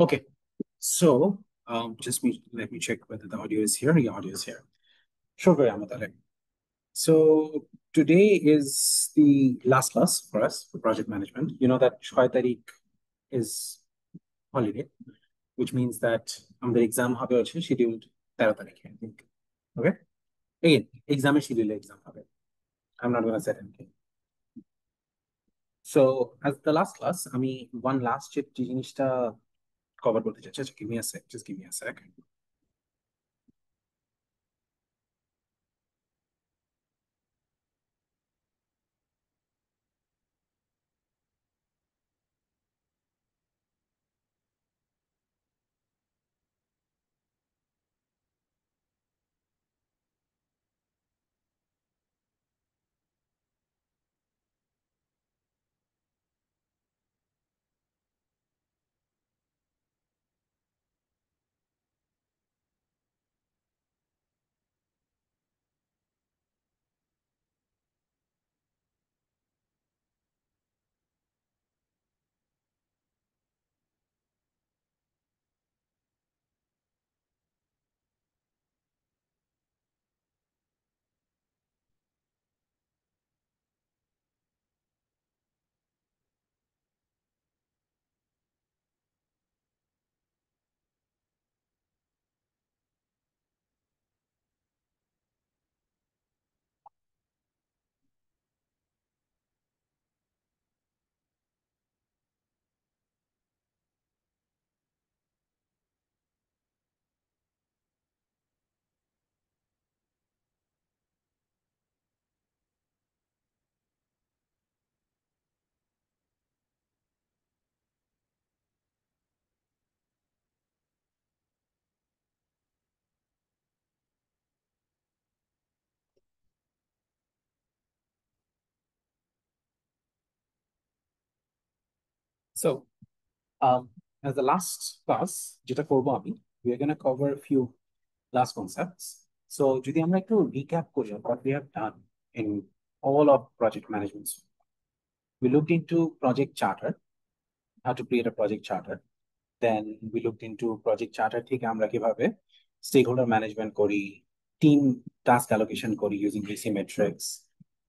Okay, so let me check whether the audio is here. The audio is here. Sure, Amata. So today is the last class for us for project management. You know that 6 তারিখ is holiday, which means that আমাদের exam হবে হচ্ছে scheduled 13 তারিখে, I think. Okay? Again, exam schedule exam হবে. I'm not gonna set anything. So as the last class, আমি one last যে জিনিসটা cover করতে চাচ্ছি. Give me a sec. Just give me a sec. So as the last class, যেটা করবো আমি, we are going to cover a few last concepts. So যদি আমরা একটু recap করি what we have done in all of project management. We looked into project charter, how to create a project charter. Then we looked into project charter থেকে আমরা কিভাবে stakeholder management করি, team task allocation করি using VC metrics.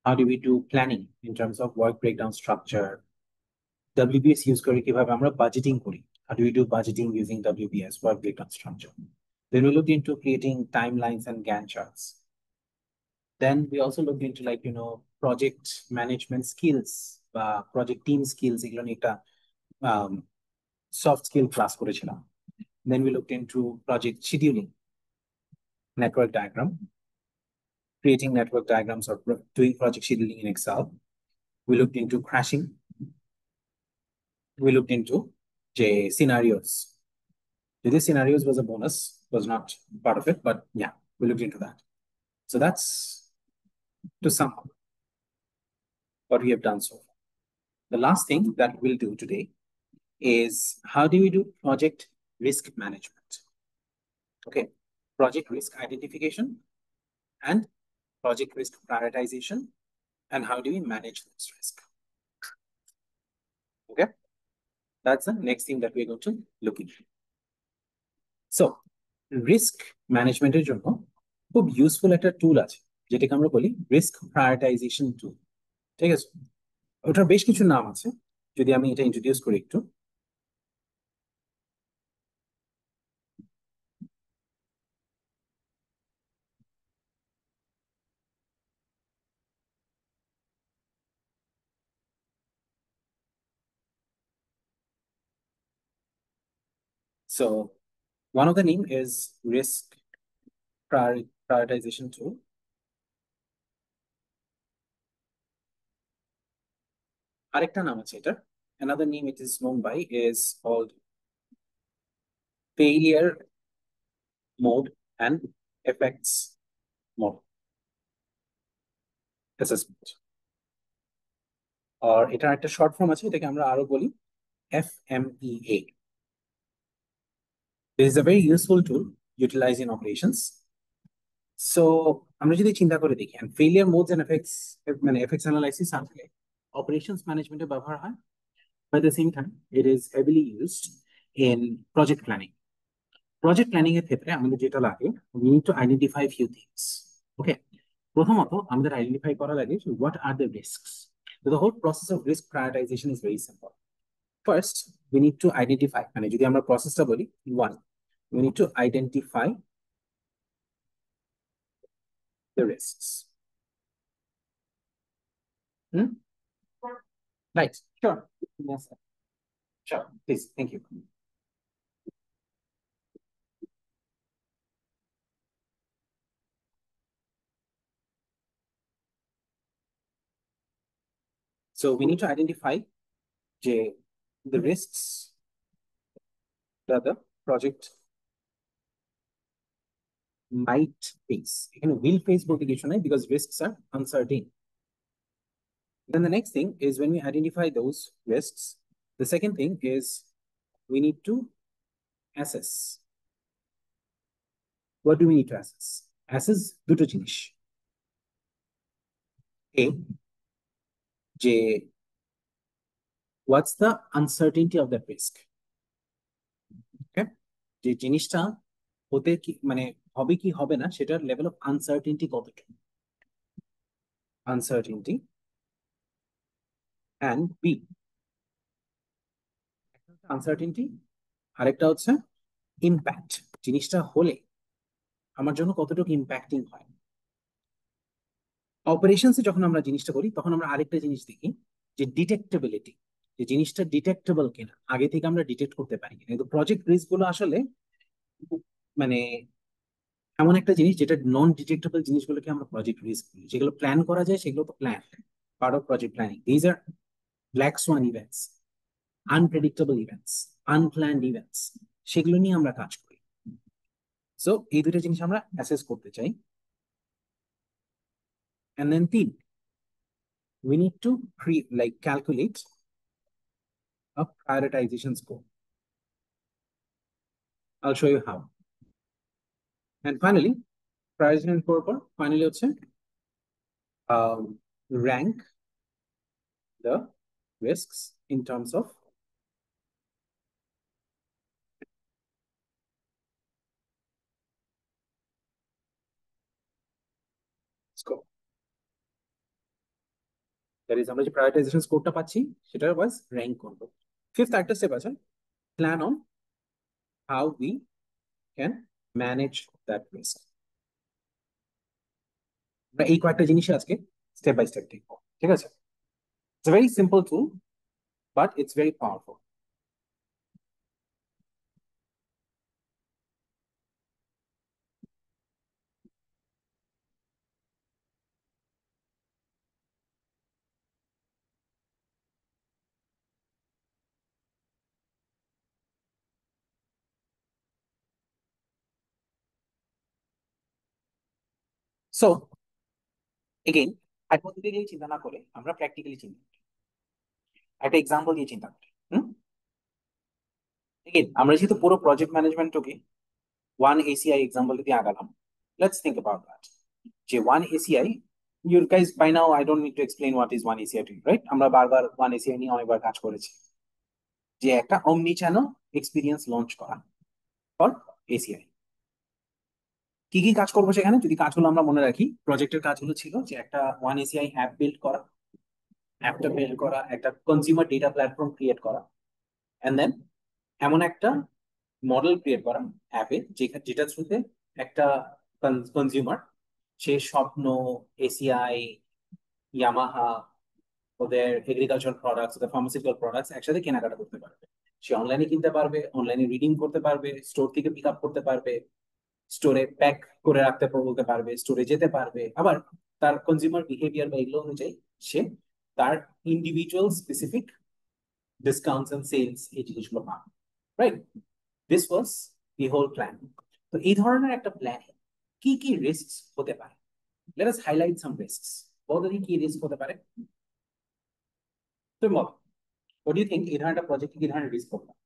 How do we do planning in terms of work breakdown structure? WBS use করে কিভাবে আমরা budgeting করি. How do we do budgeting using WBS, work breakdown structure? Then we looked into creating timelines and Gantt charts. Then we also looked into project management skills, project team skills, এগুলো নিয়ে একটা soft skill class করেছিলাম. Then we looked into project scheduling, network diagram, creating network diagrams or doing project scheduling in Excel. We looked into crashing. We looked into scenarios. This scenarios was a bonus, was not part of it, but yeah, we looked into that. So that's to sum up what we have done so far. The last thing that we'll do today is how do we do project risk management? Okay, project risk identification and project risk prioritization, and how do we manage this risk? Okay, that's the next thing that we're going to look into. So risk management এর জন্য খুব useful একটা টুল আছে যেটাকে আমরা বলি risk prioritization টুল। ঠিক আছে, ওটার বেশ কিছু নাম আছে, যদি আমি এটা ইন্ট্রোডিউস করি একটু। So one of the name is risk prioritization tool. আরেকটা নাম আছে এটা, another name it is known by is called failure mode and effects mode assessment, আর এটার একটা শর্ট ফর্ম আছে, এটাকে আমরা আরো বলি FMEA. This is a very useful tool utilized in operations. So আমরা যদি চিন্তা করে দেখি, and failure modes and effects মানে effects analysis আসলে operations management এ ব্যবহার হয়, but at the same time it is heavily used in project planning. Project planning এর ক্ষেত্রে আমাদের যেটা লাগে, we need to identify few things. ওকে, প্রথমত আমাদের আইডেন্টিফাই করা লাগে what are the risks. So the whole process of risk prioritization is very simple. First, we need to identify, মানে যদি আমরা প্রসেসটা বলি, one, we need to identify the risks. Hmm? Right, sure. Yes, sir. Sure, please, thank you. So we need to identify the risks that the project might face. এখানে will face বলতে কিছু নাই, because risks are uncertain. Then the next thing is, when we identify those risks, the second thing is we need to assess. What do we need to assess? Assess দুটো জিনিস। A, যে what's the uncertainty of that risk? Okay, যে জিনিসটা হতে কি, মানে হবে কি হবে না, সেটার লেভেল অফ আনসার্টেনটি কতটুকু, আনসার্টেনটি। অ্যান্ড বি, আনসার্টেনটি, আরেকটা হচ্ছে ইম্প্যাক্ট, জিনিসটা হলে আমার জন্য কতটুকু ইম্প্যাক্টিং হয়। অপারেশনসে যখন আমরা জিনিসটা করি, তখন আমরা আরেকটা জিনিস দেখি, যে ডিটেক্টেবিলিটি, যে জিনিসটা ডিটেক্টেবল কিনা, আগে থেকে আমরা ডিটেক্ট করতে পারি কিনা। কিন্তু প্রজেক্ট রিস্ক গুলো আসলে মানে এমন একটা জিনিস, যেটা নন ডিটেক্টেবল জিনিসগুলোকে আমরা প্রজেক্ট রিস্ক বলি। যেগুলো প্ল্যান করা যায় সেগুলো তো plan, part of project planning. These are black Schwann events, unpredictable events, unplanned events, সেগুলো নিয়ে আমরা কাজ করি। সো এই দুটো জিনিস আমরা অ্যাসেস করতে চাই। And then তিন, we need to calculate a prioritization score. I'll show you how. And finally, prioritization score পর finally হচ্ছে rank the risks in terms of score. That is, আমরা যে prioritization স্কোরটা পাচ্ছি সেটা was rank করব। ফিফথ একটা step আছে, plan on how we can manage that risk. আমরা এই কয়েকটা জিনিসই আজকে স্টেপ বাই স্টেপ দেখবো, ঠিক আছে? It's a very simple tool, but it's very powerful. So again, hypothetically চিন্তা না করে আমরা প্র্যাকটিক্যালি চিন্তা করি, একটা এক্সাম্পল দিয়ে চিন্তা করি। এগেন, আমরা যেহেতু পুরো প্রজেক্ট ম্যানেজমেন্টকে ওয়ান এসিআই এক্সাম্পল দিয়ে আগালাম, লেটস থিঙ্ক অ্যাবাউট দ্যাট। যে one ACI, you guys by now I don't need to explain what is one ACI to you, right? আমরা বারবার ওয়ান এসিআই নিয়ে অনেকবার কাজ করেছি, যে একটা অমনি চ্যানেল এক্সপিরিয়েন্স লঞ্চ করা ফর এসিআই। কি কি কাজ করবো সেখানে, যদি কাজগুলো আমরা মনে রাখি, প্রজেক্টের কাজগুলো ছিল যে একটা ওয়ান এসিআই অ্যাপ বিল্ড করা, অ্যাপটা বিল্ড করা, একটা কনজিউমার ডেটা প্ল্যাটফর্ম ক্রিয়েট করা, এন্ড দেন এমন একটা মডেল ক্রিয়েট করা অ্যাপে, যেটা থ্রুতে একটা কনজিউমার, সে স্বপ্ন, এসিআই, ইয়ামাহা, ওদের এগ্রিকালচার প্রোডাক্টস, ওদের ফার্মাসিউটিক্যাল প্রোডাক্টস একসাথে কেনাকাটা করতে পারবে। সে অনলাইনে কিনতে পারবে, অনলাইনে রিডিং করতে পারবে, স্টোর থেকে পিক আপ করতে পারবে, স্টোরে প্যাক করে রাখতে বলতে পারবে, স্টোরে যেতে পারবে। আবার তার কনজিউমার বিহেভিয়ার বা এগুলো অনুযায়ী সে তার individual specific discounts and sales এই জিনিসগুলো পাবে, right? This was the whole plan. তো এই ধরনের একটা প্ল্যানে কি কি রিস্ক হতে পারে, লেট আস হাইলাইট সাম রিস্কস। বলতে কি রিস্ক হতে পারে তুমি বলো, হোয়াট ডু ইউ থিঙ্ক এই ধরনের একটা প্রজেক্টে কি ধরনের রিস্ক হতে পারে?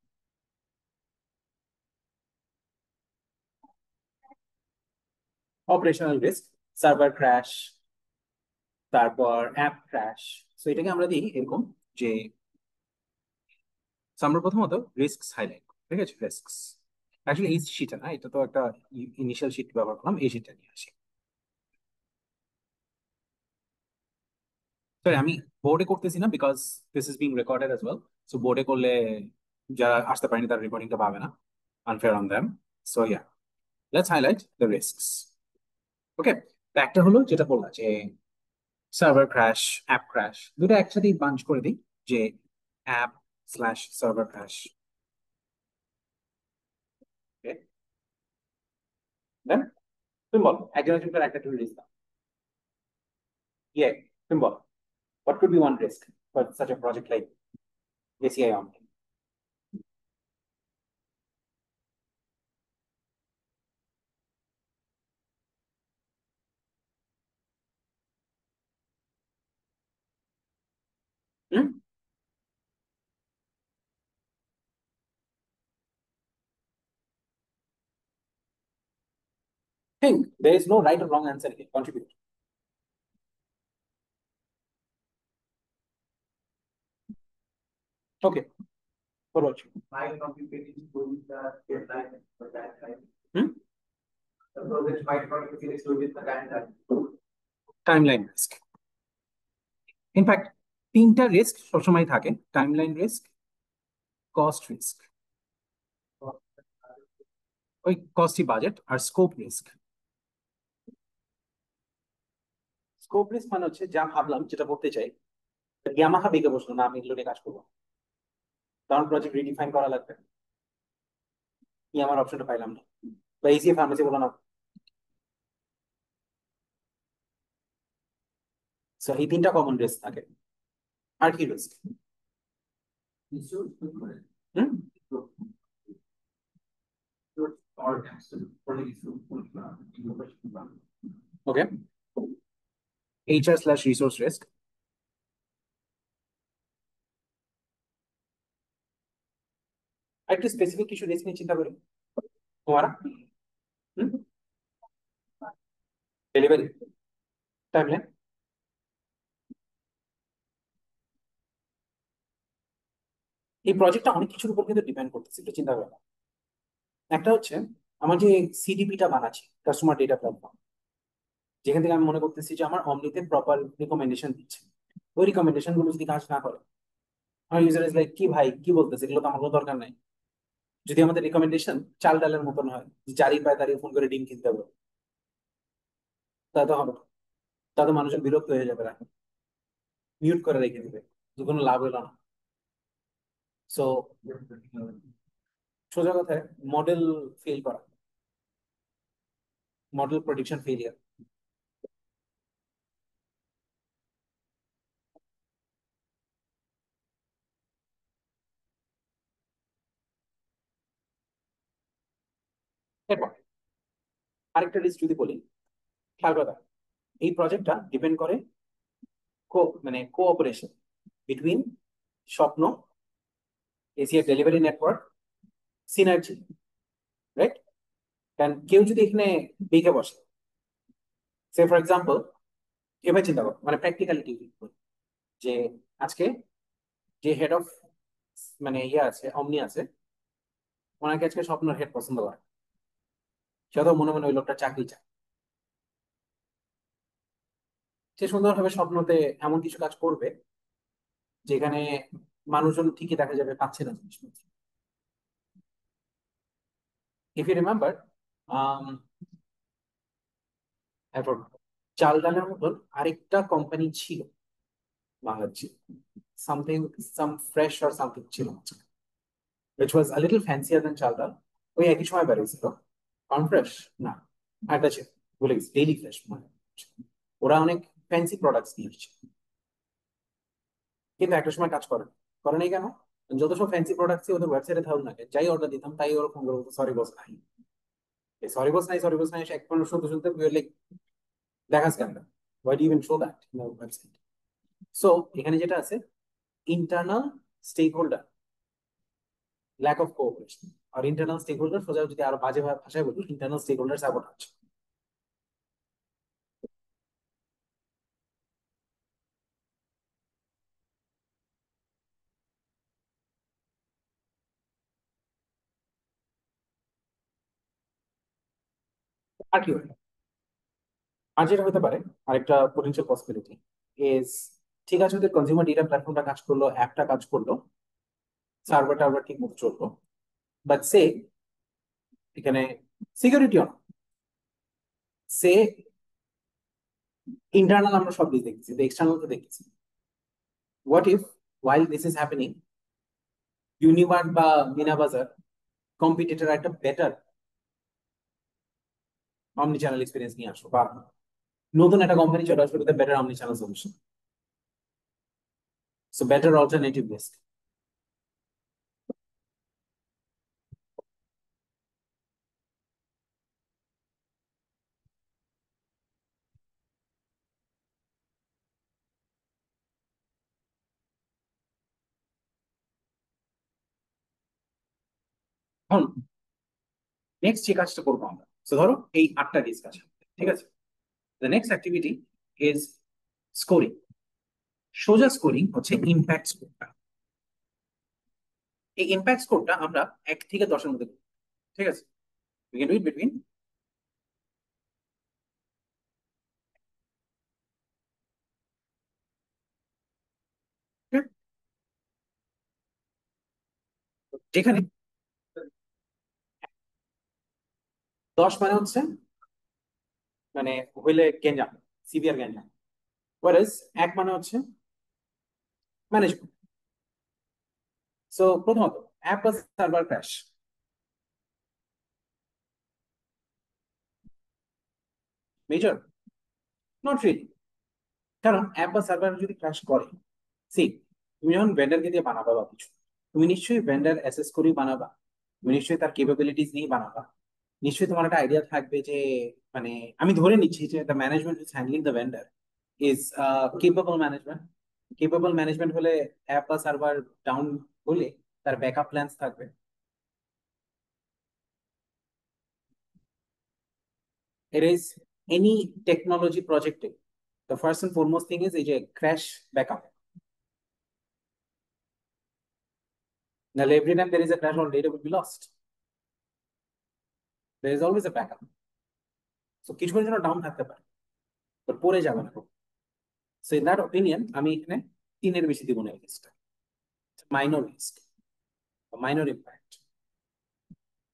অপারেশনাল রিস্ক, সার্ভার ক্র্যাশ, তারপর অ্যাপ ক্র্যাশ। সো এটাকে আমরা দিই এরকম, যে আমরা প্রথমত রিস্ক হাইলাইট, ঠিক আছে, রিস্কস। অ্যাকচুয়ালি এই শিটে না, এটা তো একটা ইনিশিয়াল শিট ব্যবহার করলাম, এই শিটটা নিয়ে আসি। সরি, আমি বোর্ডে করতেছি না, because this is being recorded as well. So বোর্ডে করলে যারা আসতে পারেনি তার রেকর্ডিংটা পাবে না, unfair on them. So yeah, let's highlight the risks. Okay, তো একটা হলো যেটা বললাম যে সার্ভার ক্র্যাশ, অ্যাপ ক্র্যাশ, দুটো একসাথেই বাঞ্চ করে দিই, যে অ্যাপ স্ল্যাশ সার্ভার ক্র্যাশ। ওকে, দেন তুমি বলো, একজন একজন করে একটা করে রিস্ক দাও। ইয়ে, তুমি বলো, what could be one risk for such a project like ACI on? Hmm? Think there is no right or wrong answer here. Contribute. Okay, what about you? My contribution to the deadline for that time. Hmm? The project might not be finished within the timeline. Timeline risk. In fact তিনটা risk সবসময় থাকে: timeline risk, cost risk, ওই কস্টই budget, আর scope risk. Scope risk মানে হচ্ছে যা ভাবলাম, যেটা করতে চাই, ইয়ামাহা বেঁকে বসলো না, আমি এগুলো নিয়ে কাজ করবো, কারণ প্রজেক্ট রিডিফাইন করা লাগবে, কি আমার অপশনটা পাইলাম না, বা ইসি ফার্মেসি বলো না। সো এই তিনটা কমন রিস্ক থাকে। আর কি রিস্ক? হুম, ওকে, এইচআর স্ল্যাশ রিসোর্স রিস্ক। আরেকটু স্পেসিফিক কিছু রিস্ক নিয়ে চিন্তা করি তোমারা। হুম, ডেলিভারি, টাইমলাইন। এই প্রজেক্টটা অনেক কিছুর উপর কিন্তু ডিপেন্ড করতেছে, একটু চিন্তা করো। একটা হচ্ছে আমার যে সিডিপিটা বানাচ্ছি, কাস্টমার ডেটা প্ল্যাটফর্ম, যেখান থেকে আমি মনে করতেছি যে আমার অমনিতে প্রপার রিকমেন্ডেশন দিচ্ছে, ওই রিকমেন্ডেশন গুলো যদি কাজ না করে, আমার ইউজার ইজ লাইক, কি ভাই কি বলতেছে, এগুলো তো আমার কোনো দরকার নাই। যদি আমাদের রিকমেন্ডেশন চাল ডালের মতন হয়, যে জারি পায় দাঁড়িয়ে ফোন করে ডিম কিনতে হবে, তা তো হবে না। তা তো মানুষের বিরক্ত হয়ে যাবে, মিউট করে রেখে দিবে, যে কোনো লাভ হলো না। সো সোজা কথায় মডেল ফেল করা, মডেল প্রডিকশন ফেলিয়ার। এরপর আরেকটা রিস্ক যদি বলি, খেয়াল কথা, এই প্রজেক্টটা ডিপেন্ড করে মানে কোঅপারেশন বিটুইন স্বপ্ন, ACR delivery network, synergy, right? কারণ কেউ যদি এখানে বেঁকে বসে, সে ফর এক্সাম্পল, এবার চিন্তা করো, মানে প্র্যাকটিক্যালিটি, যে আজকে যে হেড অফ মানে ইয়ে আছে, অমনি আছে, ওনাকে আজকে স্বপ্নের হেড পছন্দ করে, সে তো মনে মনে ওই লোকটা চাকরি চায়, সে সুন্দরভাবে স্বপ্নতে এমন কিছু কাজ করবে যেখানে মানুষজন ঠিকই দেখা যাবে পাচ্ছে না জিনিসপত্র। ইফ ইউ রিমেম্বার, এরপর চাল ডালের মতন আরেকটা কোম্পানি ছিল বাংলাদেশে, something, some fresh or something ছিল, which was a little fancier than চাল ডাল, ওই একই সময় বেরিয়েছিল। কর্নফ্রেশ না, আরেকটা ছিল, ভুলে গেছি, ডেইলি ফ্রেশ মানে। ওরা অনেক ফ্যান্সি প্রোডাক্টস নিয়ে এসেছে, কিন্তু একটা সময় কাজ করে না। করে নাই কেন? যত সব ফ্যান্সি প্রোডাক্ট ছিল ওদের ওয়েবসাইটে থাকুক না কেন, যাই অর্ডার দিতাম তাই ওরা ফোন করে বলতো, সরি বস নাই। এই সরি বস নাই, সরি বস নাই, এক পনেরো শুনতে শুনতে লাইক, দেখাস কেন, why do even show that in website? So এখানে যেটা আছে, internal stakeholder, lack of cooperation. আর ইন্টারনাল স্টেক হোল্ডার, সোজা যদি আরো বাজে ভাষায় বলি, ইন্টারনাল স্টেক হোল্ডার সাবোটাজ। আর কি হয়? আর যেটা হতে পারে, আরেকটা পোটেনশিয়াল পসিবিলিটি ইজ, ঠিক আছে ওদের কনজিউমার ডেটা প্ল্যাটফর্মটা কাজ করলো, অ্যাপটা কাজ করলো, সার্ভার টার্ভার ঠিক মতো চললো, বাট সে এখানে সিকিউরিটি অন, সে ইন্টারনাল আমরা সব দিক দেখছি, এক্সটার্নাল তো দেখছি। What if while this is happening, Unimart বা মিনা বাজার কম্পিটিটর একটা বেটার অমনি চ্যানেল এক্সপিরিয়েন্স নিয়ে আসো, বা নতুন একটা কোম্পানি চলে আসবে with a better omni channel solution, so better alternative risk. এখন নেক্সট যে কাজটা করবো আমরা, তো ধরো এই 8টা রিস্ক আছে, ঠিক আছে? The next activity is scoring. সোজা স্কোরিং হচ্ছে ইম্প্যাক্ট স্কোরটা। এই ইম্প্যাক্ট স্কোরটা আমরা 1 থেকে 10-এর মধ্যে করবো, ঠিক আছে? We can do it between, যেখানে 10 মানে হচ্ছে মানে হইলে গেঞ্জাম, সিভিয়ার গেঞ্জাম, ওয়ারেজ 1 মানে হচ্ছে ম্যানেজমেন্ট। সো প্রথমত, অ্যাপ বা server crash, major? Not really. কারণ অ্যাপ বা সার্ভার যদি ক্র্যাশ করে, সি, তুমি যখন ভেন্ডারকে দিয়ে বানাবা বা কিছু, তুমি নিশ্চয়ই ভেন্ডার অ্যাসেস করেই বানাবা, তুমি নিশ্চয়ই তার কেপাবিলিটিস নিয়ে বানাবা, নিশ্চয়ই তোমার একটা আইডিয়া থাকবে যে, মানে আমি ধরে নিচ্ছি যে the management is handling the vendor is capable management. Capable management হলে অ্যাপ বা সার্ভার ডাউন হলে তার ব্যাকআপ প্ল্যান্স থাকবে। It is any technology project, the first and foremost thing is এই যে crash backup. Now every time there is a crash, all data will be lost. There is always a backup. So কিছুক্ষণের জন্য down থাকতে পারে, but পড়ে যাবে না। So in that opinion আমি এখানে 3-এর বেশি দিব না এই রিস্কটা। Minor risk, minor impact.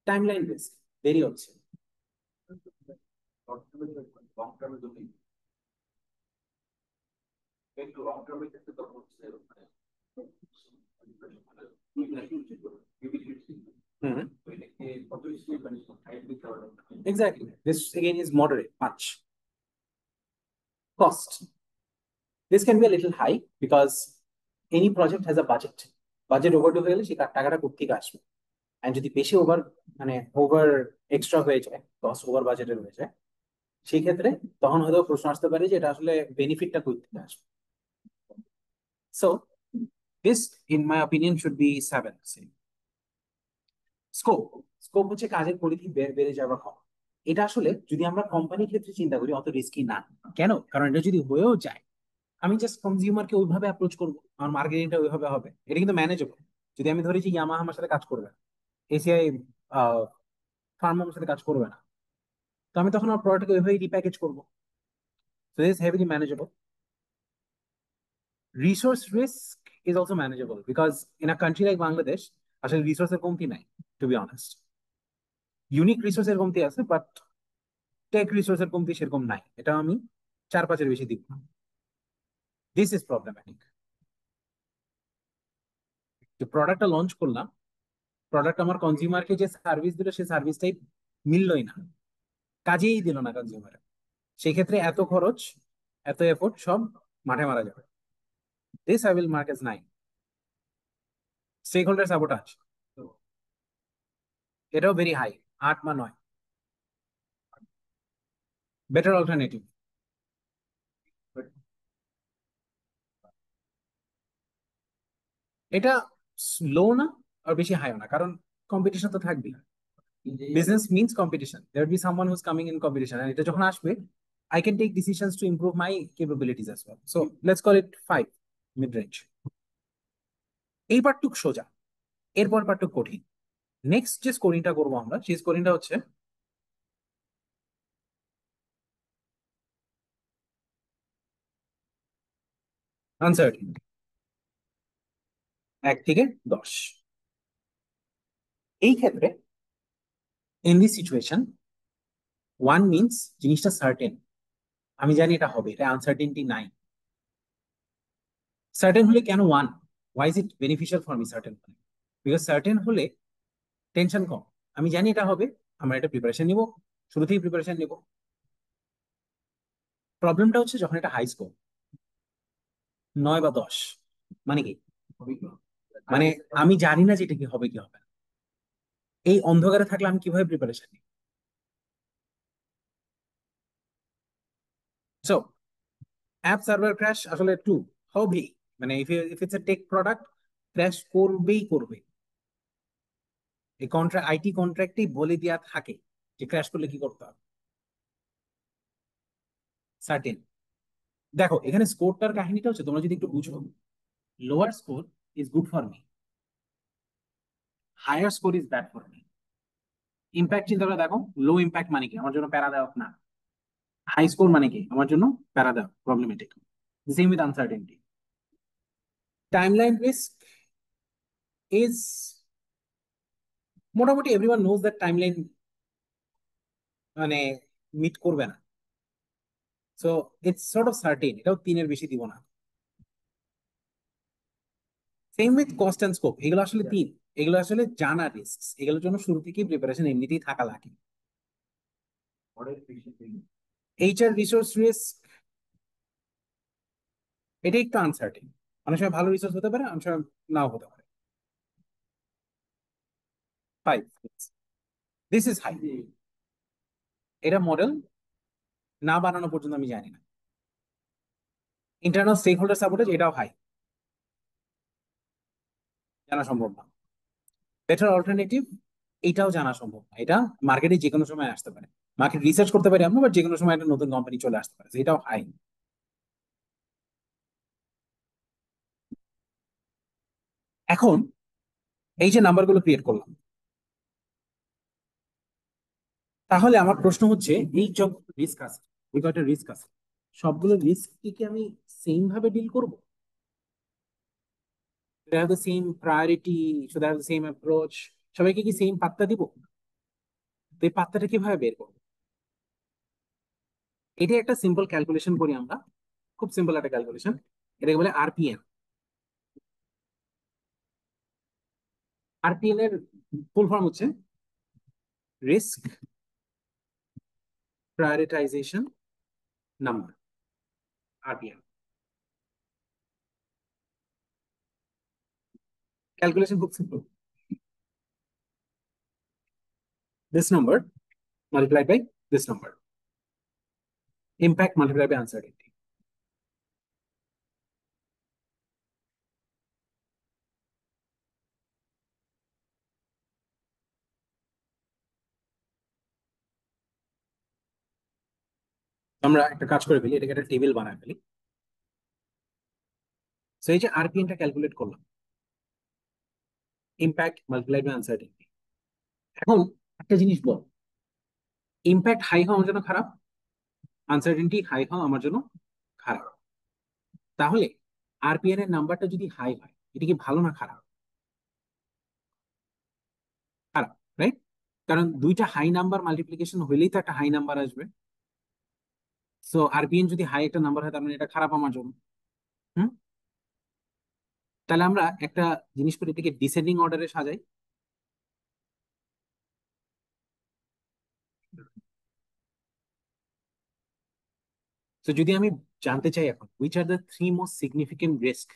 Timeline risk, দেরি হচ্ছে। Hmm, exactly, this again is moderate much. Cost, this can be a little high because any project has a budget. Budget overdo হয়ে গেলে সেই টাকাটা কোত্থেকে আসবে? এন্ড যদি বেশি ওভার, মানে ওভার এক্সট্রা হয়ে যায়, কস্ট ওভার বাজেটের হয়ে যায়, সেই ক্ষেত্রে তখন হয়তো প্রশ্ন আসতে পারে যে এটা আসলে বেনিফিটটা কই থেকে আসবে। So this in my opinion should be 7। Scope, scope হচ্ছে কাজের পরিধি বেড়ে যাওয়া কম। এটা আসলে যদি আমরা কোম্পানির ক্ষেত্রে চিন্তা করি অত রিস্কি না। কেন? কারণ এটা যদি হয়েও যায়, আমি জাস্ট কনজিউমারকে ওইভাবে অ্যাপ্রোচ করবো, আমার মার্কেটিংটা ওইভাবে হবে, এটা কিন্তু ম্যানেজেবল। যদি আমি ধরি যে ইয়ামাহা আমার সাথে কাজ করবে না, এসিআই ফার্ম আমার সাথে কাজ করবে না, তো আমি তখন আমার প্রোডাক্টকে ওইভাবেই রিপ্যাকেজ করবো। So this heavily manageable. Resource risk is also manageable because in a country like Bangladesh আসলে রিসোর্সের কমতি নাই, টু বি অনেস্ট। ইউনিক রিসোর্সের কমতি আছে, বাট টেক রিসোর্সের কমতি সেরকম নাই, এটা আমি 4-5-এর বেশি দিব না। This is problematic. যে প্রোডাক্টটা লঞ্চ করলাম, প্রোডাক্ট আমার কনজিউমারকে যে সার্ভিস দিল সেই সার্ভিসটাই মিললই না, কাজেই দিল না কনজিউমার, সেই ক্ষেত্রে এত খরচ, এত এফোর্ট সব মাঠে মারা যাবে। This I will mark as 9। Stakeholder sabotage, এটাও ভেরি হাই, 8 বা 9। বেটার অল্টারনেটিভ, এটা লো না আর বেশি হাইও না, কারণ কম্পিটিশন তো থাকবেই। Business means competition, there be someone who's coming in competition, আর এটা যখন আসবে I can take decisions to improve my capabilities as well. So let's call it 5, mid range. এই পার্টটুক সোজা, এরপর পার্টটুক কঠিন। নেক্সট যে স্কোরিংটা করবো আমরা, সেই স্কোরিংটা হচ্ছে আনসার্টিন 1 থেকে 10। এই ক্ষেত্রে ইন দিস সিচুয়েশন 1 মিনস জিনিসটা সার্টেন, আমি জানি এটা হবে, এটা আনসার্টেনটি নাই। সার্টেন হলে কেন 1? Why is it beneficial for me certain হলে? বিকজ সার্টেন হলে টেনশন কম, আমি জানি এটা হবে, আমরা এটা প্রিপারেশন নিব, শুরুতেই প্রিপারেশন নিব। প্রবলেমটা হচ্ছে যখন এটা হাই স্কোর 9 বা 10, মানে কি, মানে আমি জানি না যে এটা কি হবে কি হবে না। এই অন্ধকারে থাকলে আমি কিভাবে প্রিপারেশন নিই? সো অ্যাপ সার্ভার ক্র্যাশ আসলে একটু হবেই, মানে if it's a tech product, crash করবেই করবে। এই কন্ট্রাক্ট, আইটি কন্ট্রাক্টেই বলে দেওয়া থাকে যে ক্র্যাশ করলে কি করতে হবে, সার্টেন। দেখো এখানে স্কোরটার কাহিনীটা হচ্ছে, তোমরা যদি একটু বুঝো, lower score is good for me, higher score is bad for me. Impact চিন্তা করে দেখো, লো ইম্প্যাক্ট মানে কি আমার জন্য প্যারাদায়ক না, হাই স্কোর মানে কি আমার জন্য প্যারাদায়ক, problematic. Same with uncertainty. Timeline risk is, মোটামুটি এভরিওয়ান নোজ দ্যাট টাইমলাইন মানে মিট করবে না। So it's sort of certain, এটাও 3-এর বেশি দিব না। Same with cost and scope, এগুলো আসলে 3, এগুলো আসলে জানা রিস্ক, এগুলোর জন্য শুরু থেকেই প্রিপারেশন এমনিতেই থাকা লাগে। এইচআর রিসোর্স রিস্ক, এটা একটু আনসার্টেন, অনেক সময় ভালো রিসোর্স হতে পারে, অনেক সময় নাও হতে পারে। 5, দিস ইজ হাই। এটা মডেল না বানানো পর্যন্ত আমি জানি না। ইন্টারনাল স্টেক হোল্ডার সাপোর্টেজ, এটাও হাই, জানা সম্ভব না। বেটার অল্টারনেটিভ, এটাও জানা সম্ভব না, এটা মার্কেটে যে কোনো সময় আসতে পারে, মার্কেট রিসার্চ করতে পারি আমরা, বাট যে কোনো সময় একটা নতুন কোম্পানি চলে আসতে পারে, এটাও হাই। এখন এই যে নাম্বারগুলো ক্রিয়েট করলাম, তাহলে আমার প্রশ্ন হচ্ছে, এই যত রিস্ক আছে, এই কয়টা রিস্ক আছে, সবগুলো রিস্ক কি আমি সেম ভাবে ডিল করবো? should I have the same priority, should I have the same approach, সবাইকে কি সেম পাত্তা দিব? তো এই পাত্তাটা কিভাবে বের করবো? এটা একটা সিম্পল ক্যালকুলেশন করি আমরা, খুব সিম্পল একটা ক্যালকুলেশন, এটাকে বলে আরপিএন। আরপিএন এর ফুল ফর্ম হচ্ছে risk prioritisation number, RPN. Calculation খুব simple, this number multiplied by this number, impact multiplied by uncertainty. আমরা একটা কাজ করে ফেলি, এটাকে একটা টেবিল বানায় ফেলি। সো এই যে আরপিএনটা ক্যালকুলেট করলাম, ইম্প্যাক্ট মাল্টিপ্লাইড বাই আনসার্টেনটি। এখন একটা জিনিস বল, ইম্প্যাক্ট হাই হওয়া আমার জন্য খারাপ, আনসার্টেনটি হাই হওয়া আমার জন্য খারাপ। তাহলে আরপিএন এর নাম্বারটা যদি হাই হয়, এটা কি ভালো না খারাপ? খারাপ, রাইট? কারণ দুইটা হাই নাম্বার মাল্টিপ্লিকেশন হইলেই তো একটা হাই নাম্বার আসবে। সো আরপিএন যদি হাই একটা নাম্বার হয়, তার মানে এটা খারাপ আমার জন্য। হুম, তাহলে আমরা একটা জিনিস করে এটাকে ডিসেন্ডিং অর্ডারে সাজাই। তো যদি আমি জানতে চাই এখন, which are the 3 most significant risk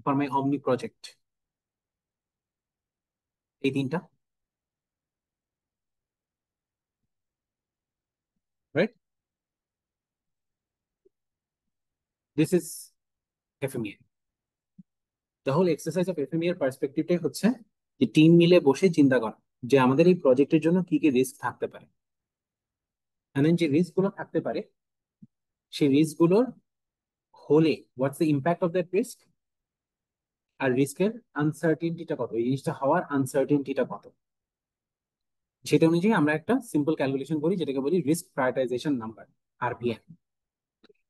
for my omni project, এই 3টা, রাইট? This is FMEA. The whole exercise of এফএমইএর পার্সপেক্টিভটাই হচ্ছে যে টিম মিলে বসে চিন্তা করা যে আমাদের এই প্রজেক্টের জন্য কি কি রিস্ক থাকতে পারে, এন্ড যে রিস্ক গুলো থাকতে পারে, সেই রিস্ক গুলোর হলে what's the impact of that risk, আর রিস্কের আনসার্টেনটিটা কত, এই জিনিসটা হওয়ার আনসার্টেনটিটা কত, সেটা অনুযায়ী আমরা একটা সিম্পল ক্যালকুলেশন করি, যেটাকে বলি রিস্ক প্রায়োরিটাইজেশন নাম্বার, আরপিএন,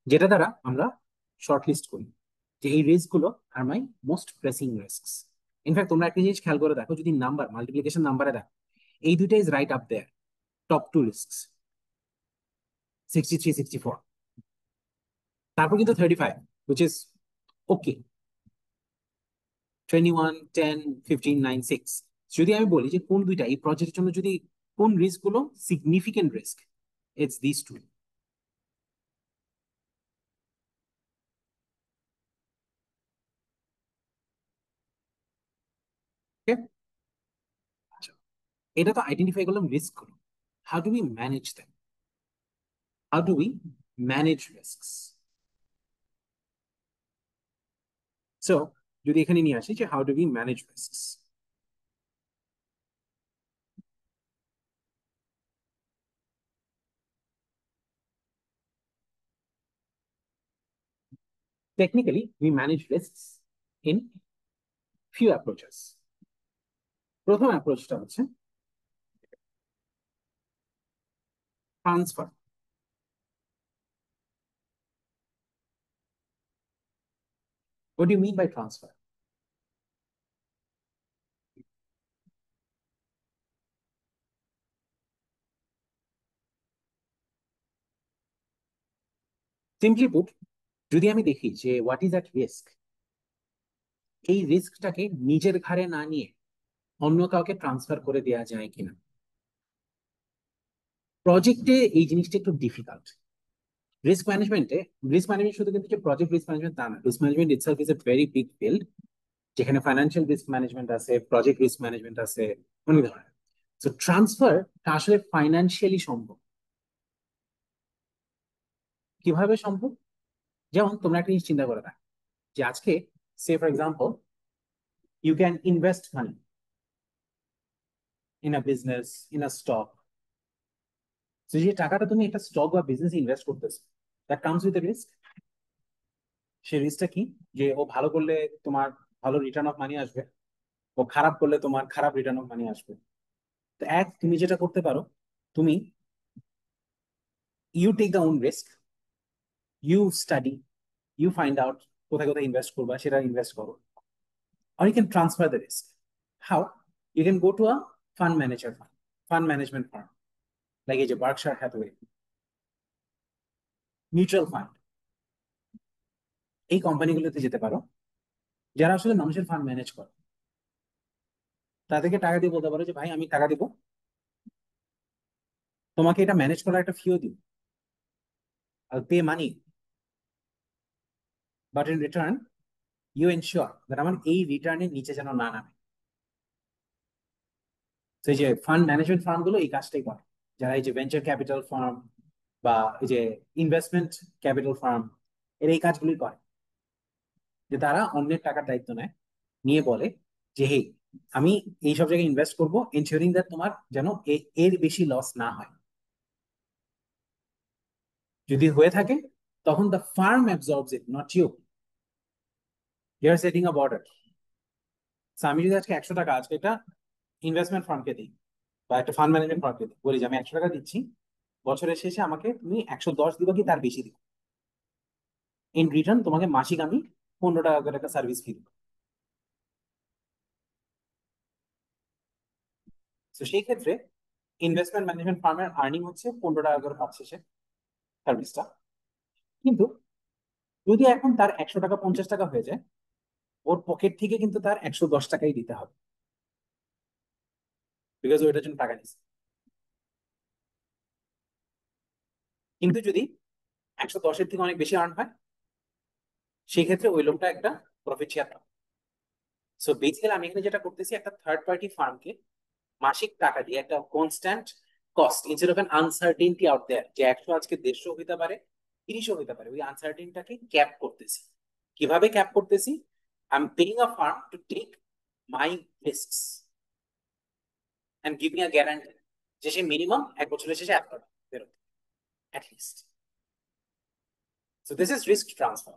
যেটা দ্বারা আমরা শর্ট লিস্ট করি। যে এই রিস্ক গুলো আর my most pressing risks. In fact তোমরা একটা জিনিস খেয়াল করে দেখো, যদি নাম্বার মাল্টিপ্লিকেশন নাম্বারে দেখো, এই দুইটা is right up there, top two risks, 63, 64। তারপর কিন্তু 35, which is ওকে, 21, 10, 15, 9, 6। যদি আমি বলি যে কোন দুইটা এই প্রজেক্টের জন্য, যদি কোন রিস্ক গুলো significant risk, it's this two. এটা তো আইডেন্টিফাই করলাম রিস্ক গুলো। How do we manage them? How do we manage risks? So যদি এখানে নিয়ে আসি যে how do we manage risks, technically we manage risks in few approaches. প্রথম অ্যাপ্রোচটা হচ্ছে transfer. What do you mean by transfer? Simply put, যদি আমি দেখি যে হোয়াট ইজ অ্যাট রিস্ক, এই রিস্কটাকে নিজের ঘাড়ে না নিয়ে অন্য কাউকে ট্রান্সফার করে দেওয়া যায় কিনা। প্রজেক্টে এই জিনিসটা একটু ডিফিকাল্ট। রিস্ক ম্যানেজমেন্টে, রিস্ক ম্যানেজমেন্ট শুধু কিন্তু প্রজেক্ট রিস্ক ম্যানেজমেন্ট তা না, risk management itself is a very big field, যেখানে ফাইন্যান্সিয়াল রিস্ক ম্যানেজমেন্ট আছে, প্রজেক্ট রিস্ক ম্যানেজমেন্ট আছে, অনেক ধরনের। তো ট্রান্সফারটা আসলে ফাইন্যান্সিয়ালি সম্ভব। কিভাবে সম্ভব? যেমন তোমরা একটা জিনিস চিন্তা করে দেখো, যে আজকে say for example you can invest money in a business, in a stock. তো যে টাকাটা তুমি একটা স্টক বা বিজনেস ইনভেস্ট করতেছো, দ্যাট কামস উইথ রিস্ক। সেই রিস্কটা কি? যে ও ভালো করলে তোমার ভালো রিটার্ন অফ মানি আসবে, ও খারাপ করলে তোমার খারাপ রিটার্ন অফ মানি আসবে। তো এক, তুমি যেটা করতে পারো, তুমি you take the own risk, you study, you find out কোথায় কোথায় ইনভেস্ট করবা, সেটা ইনভেস্ট করো। or you can transfer the risk. How? You can go to a fund manager firm, fund management firm, like এই যে Berkshire Hathaway, mutual fund, এই কোম্পানিগুলোতে যেতে পারো, যারা আসলে মানুষের ফান্ড ম্যানেজ করে। তাদেরকে টাকা দিয়ে বলতে পারো যে ভাই আমি টাকা দিব, তোমাকে এটা ম্যানেজ করার একটা ফিও দিব, I'll pay money, but in return you ensure that আমার এই রিটার্নের নিচে যেন না নামে। তো এই যে ফান্ড ম্যানেজমেন্ট ফার্ম গুলো এই কাজটাই করে, যারা এই যে ভেঞ্চার ক্যাপিটাল ফার্ম বা এই যে ইনভেস্টমেন্ট ক্যাপিটাল ফার্ম, এরা এই কাজগুলি করে, যে তারা অন্যের টাকার দায়িত্ব নেয়, নিয়ে বলে যে হে, আমি এই সব জায়গায় ইনভেস্ট করবো, এনশিওরিং দ্যাট তোমার যেন এর বেশি লস না হয়। যদি হয়ে থাকে, তখন the firm absorbs it, not you. You are setting a border. আমি যদি আজকে 100 টাকা আজকে একটা ইনভেস্টমেন্ট ফার্মকে দিই, বা একটা ফান্ড ম্যানেজমেন্ট ফার্মকে দিই, বলি যে আমি 100 টাকা দিচ্ছি, বছরের শেষে আমাকে তুমি 110 দিবা কি তার বেশি দিবা, ইন রিটার্ন তোমাকে মাসিক আমি 15 টাকা করে একটা সার্ভিস ফি দিব। তো সেই ক্ষেত্রে ইনভেস্টমেন্ট ম্যানেজমেন্ট ফার্মের আর্নিং হচ্ছে 15 টাকা করে পাচ্ছে সে সার্ভিসটা। কিন্তু যদি এখন তার 100 টাকা 50 টাকা হয়ে যায়, ওর পকেট থেকে কিন্তু তার 110 টাকাই দিতে হবে, বিকজ ওইটার জন্য টাকা নিচ্ছে। কিন্তু যদি 110-এর থেকে অনেক বেশি আর্ন হয়, সেই ক্ষেত্রে ওই লোকটা একটা প্রফিট শেয়ার পাবে। সো বেসিক্যালি আমি এখানে যেটা করতেছি, একটা থার্ড পার্টি ফার্মকে মাসিক টাকা দিয়ে একটা constant cost, instead of an uncertainty out there, যে 100 আজকে 150 হইতে পারে, 30ও হইতে পারে, ওই আনসার্টেনটাকে ক্যাপ করতেছি। কিভাবে ক্যাপ করতেছি? I am paying a firm to take my risks and give me a guarantee যে সে মিনিমাম 1 বছরের শেষে এত টাকা বেরোবে at least. So this is risk transfer.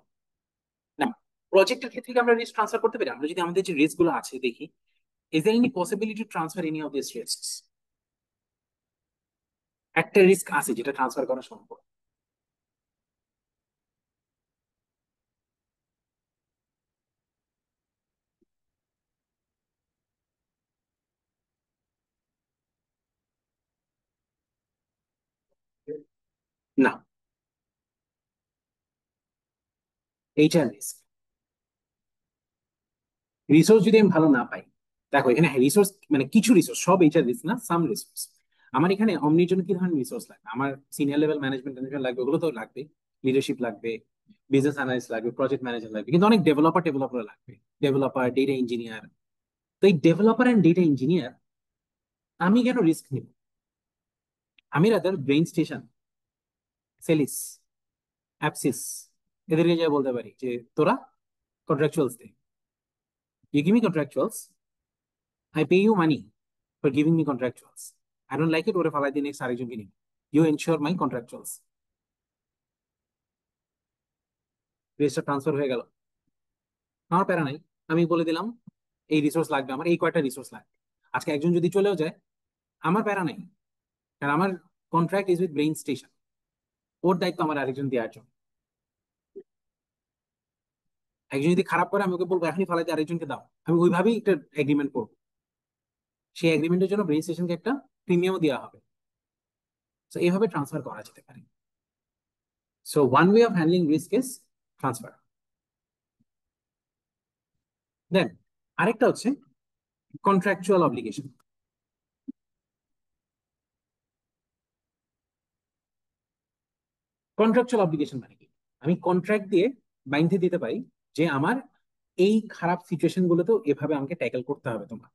না, প্রজেক্টের ক্ষেত্রে কি আমরা রিস্ক ট্রান্সফার করতে পারি? আমরা যদি আমাদের যে রিস্ক গুলো আছে দেখি, is there any possibility to transfer any of this risks? একটা রিস্ক আছে যেটা ট্রান্সফার করা সম্ভব। না, এইচআর রিস্ক। রিসোর্স যদি আমি ভালো না পাই, দেখো এখানে রিসোর্স মানে কিছু রিসোর্স, সব এইচআর রিস্ক না, সাম রিসোর্স। আমার এখানে অমনির জন্য কি ধরনের রিসোর্স লাগবে? আমার সিনিয়র লেভেল ম্যানেজমেন্ট লাগবে, ওগুলো তো লাগবে। লিডারশিপ লাগবে, বিজনেস অ্যানালিস্ট লাগবে, প্রজেক্ট ম্যানেজার লাগবে, কিন্তু অনেক ডেভেলপার লাগবে। Developer, data engineer. তো এই ডেভেলপার অ্যান্ড ডেটা ইঞ্জিনিয়ার আমি কেন রিস্ক নিব? আমি রাদার ব্রেইন স্টেশন, সেলিস, অ্যাপসিস, এদেরকে যা বলতে পারি যে তোরা কন্ট্রাকচুয়ালস দে, you give me contractuals, I pay you money for giving me contractuals. I don't like it, ওরে ফালাই দিয়ে নেক্সট আরেকজনকে নিবি। You ensure my contractuals, register transfer হয়ে গেল, আমার প্যারা নাই। আমি বলে দিলাম এই রিসোর্স লাগবে, আমার এই কয়টা রিসোর্স লাগবে। আজকে একজন যদি চলেও যায়, আমার প্যারা নাই, কারণ আমার contract is with Brain Station. ওর দায়িত্ব আমার আরেকজন দেওয়ার জন্য। একজন যদি খারাপ করে, আমি ওকে বলবো এখনই ফালাইতে আরেকজনকে দাও, আমি ওইভাবেই একটা এগ্রিমেন্ট করবো। সেই এগ্রিমেন্টের জন্য ব্রেইন স্টেশনকে একটা প্রিমিয়ামও দেওয়া হবে। তো এইভাবে ট্রান্সফার করা যেতে পারে। So one way of handling risk is transfer. Then আরেকটা হচ্ছে কন্ট্রাকচুয়াল অব্লিগেশন। কন্ট্রাকচুয়াল অব্লিগেশন মানে কি? আমি কন্ট্রাক্ট দিয়ে বাইন্ধে দিতে পারি যে আমার এই খারাপ সিচুয়েশন গুলোতেও এভাবে আমাকে ট্যাকেল করতে হবে তোমার।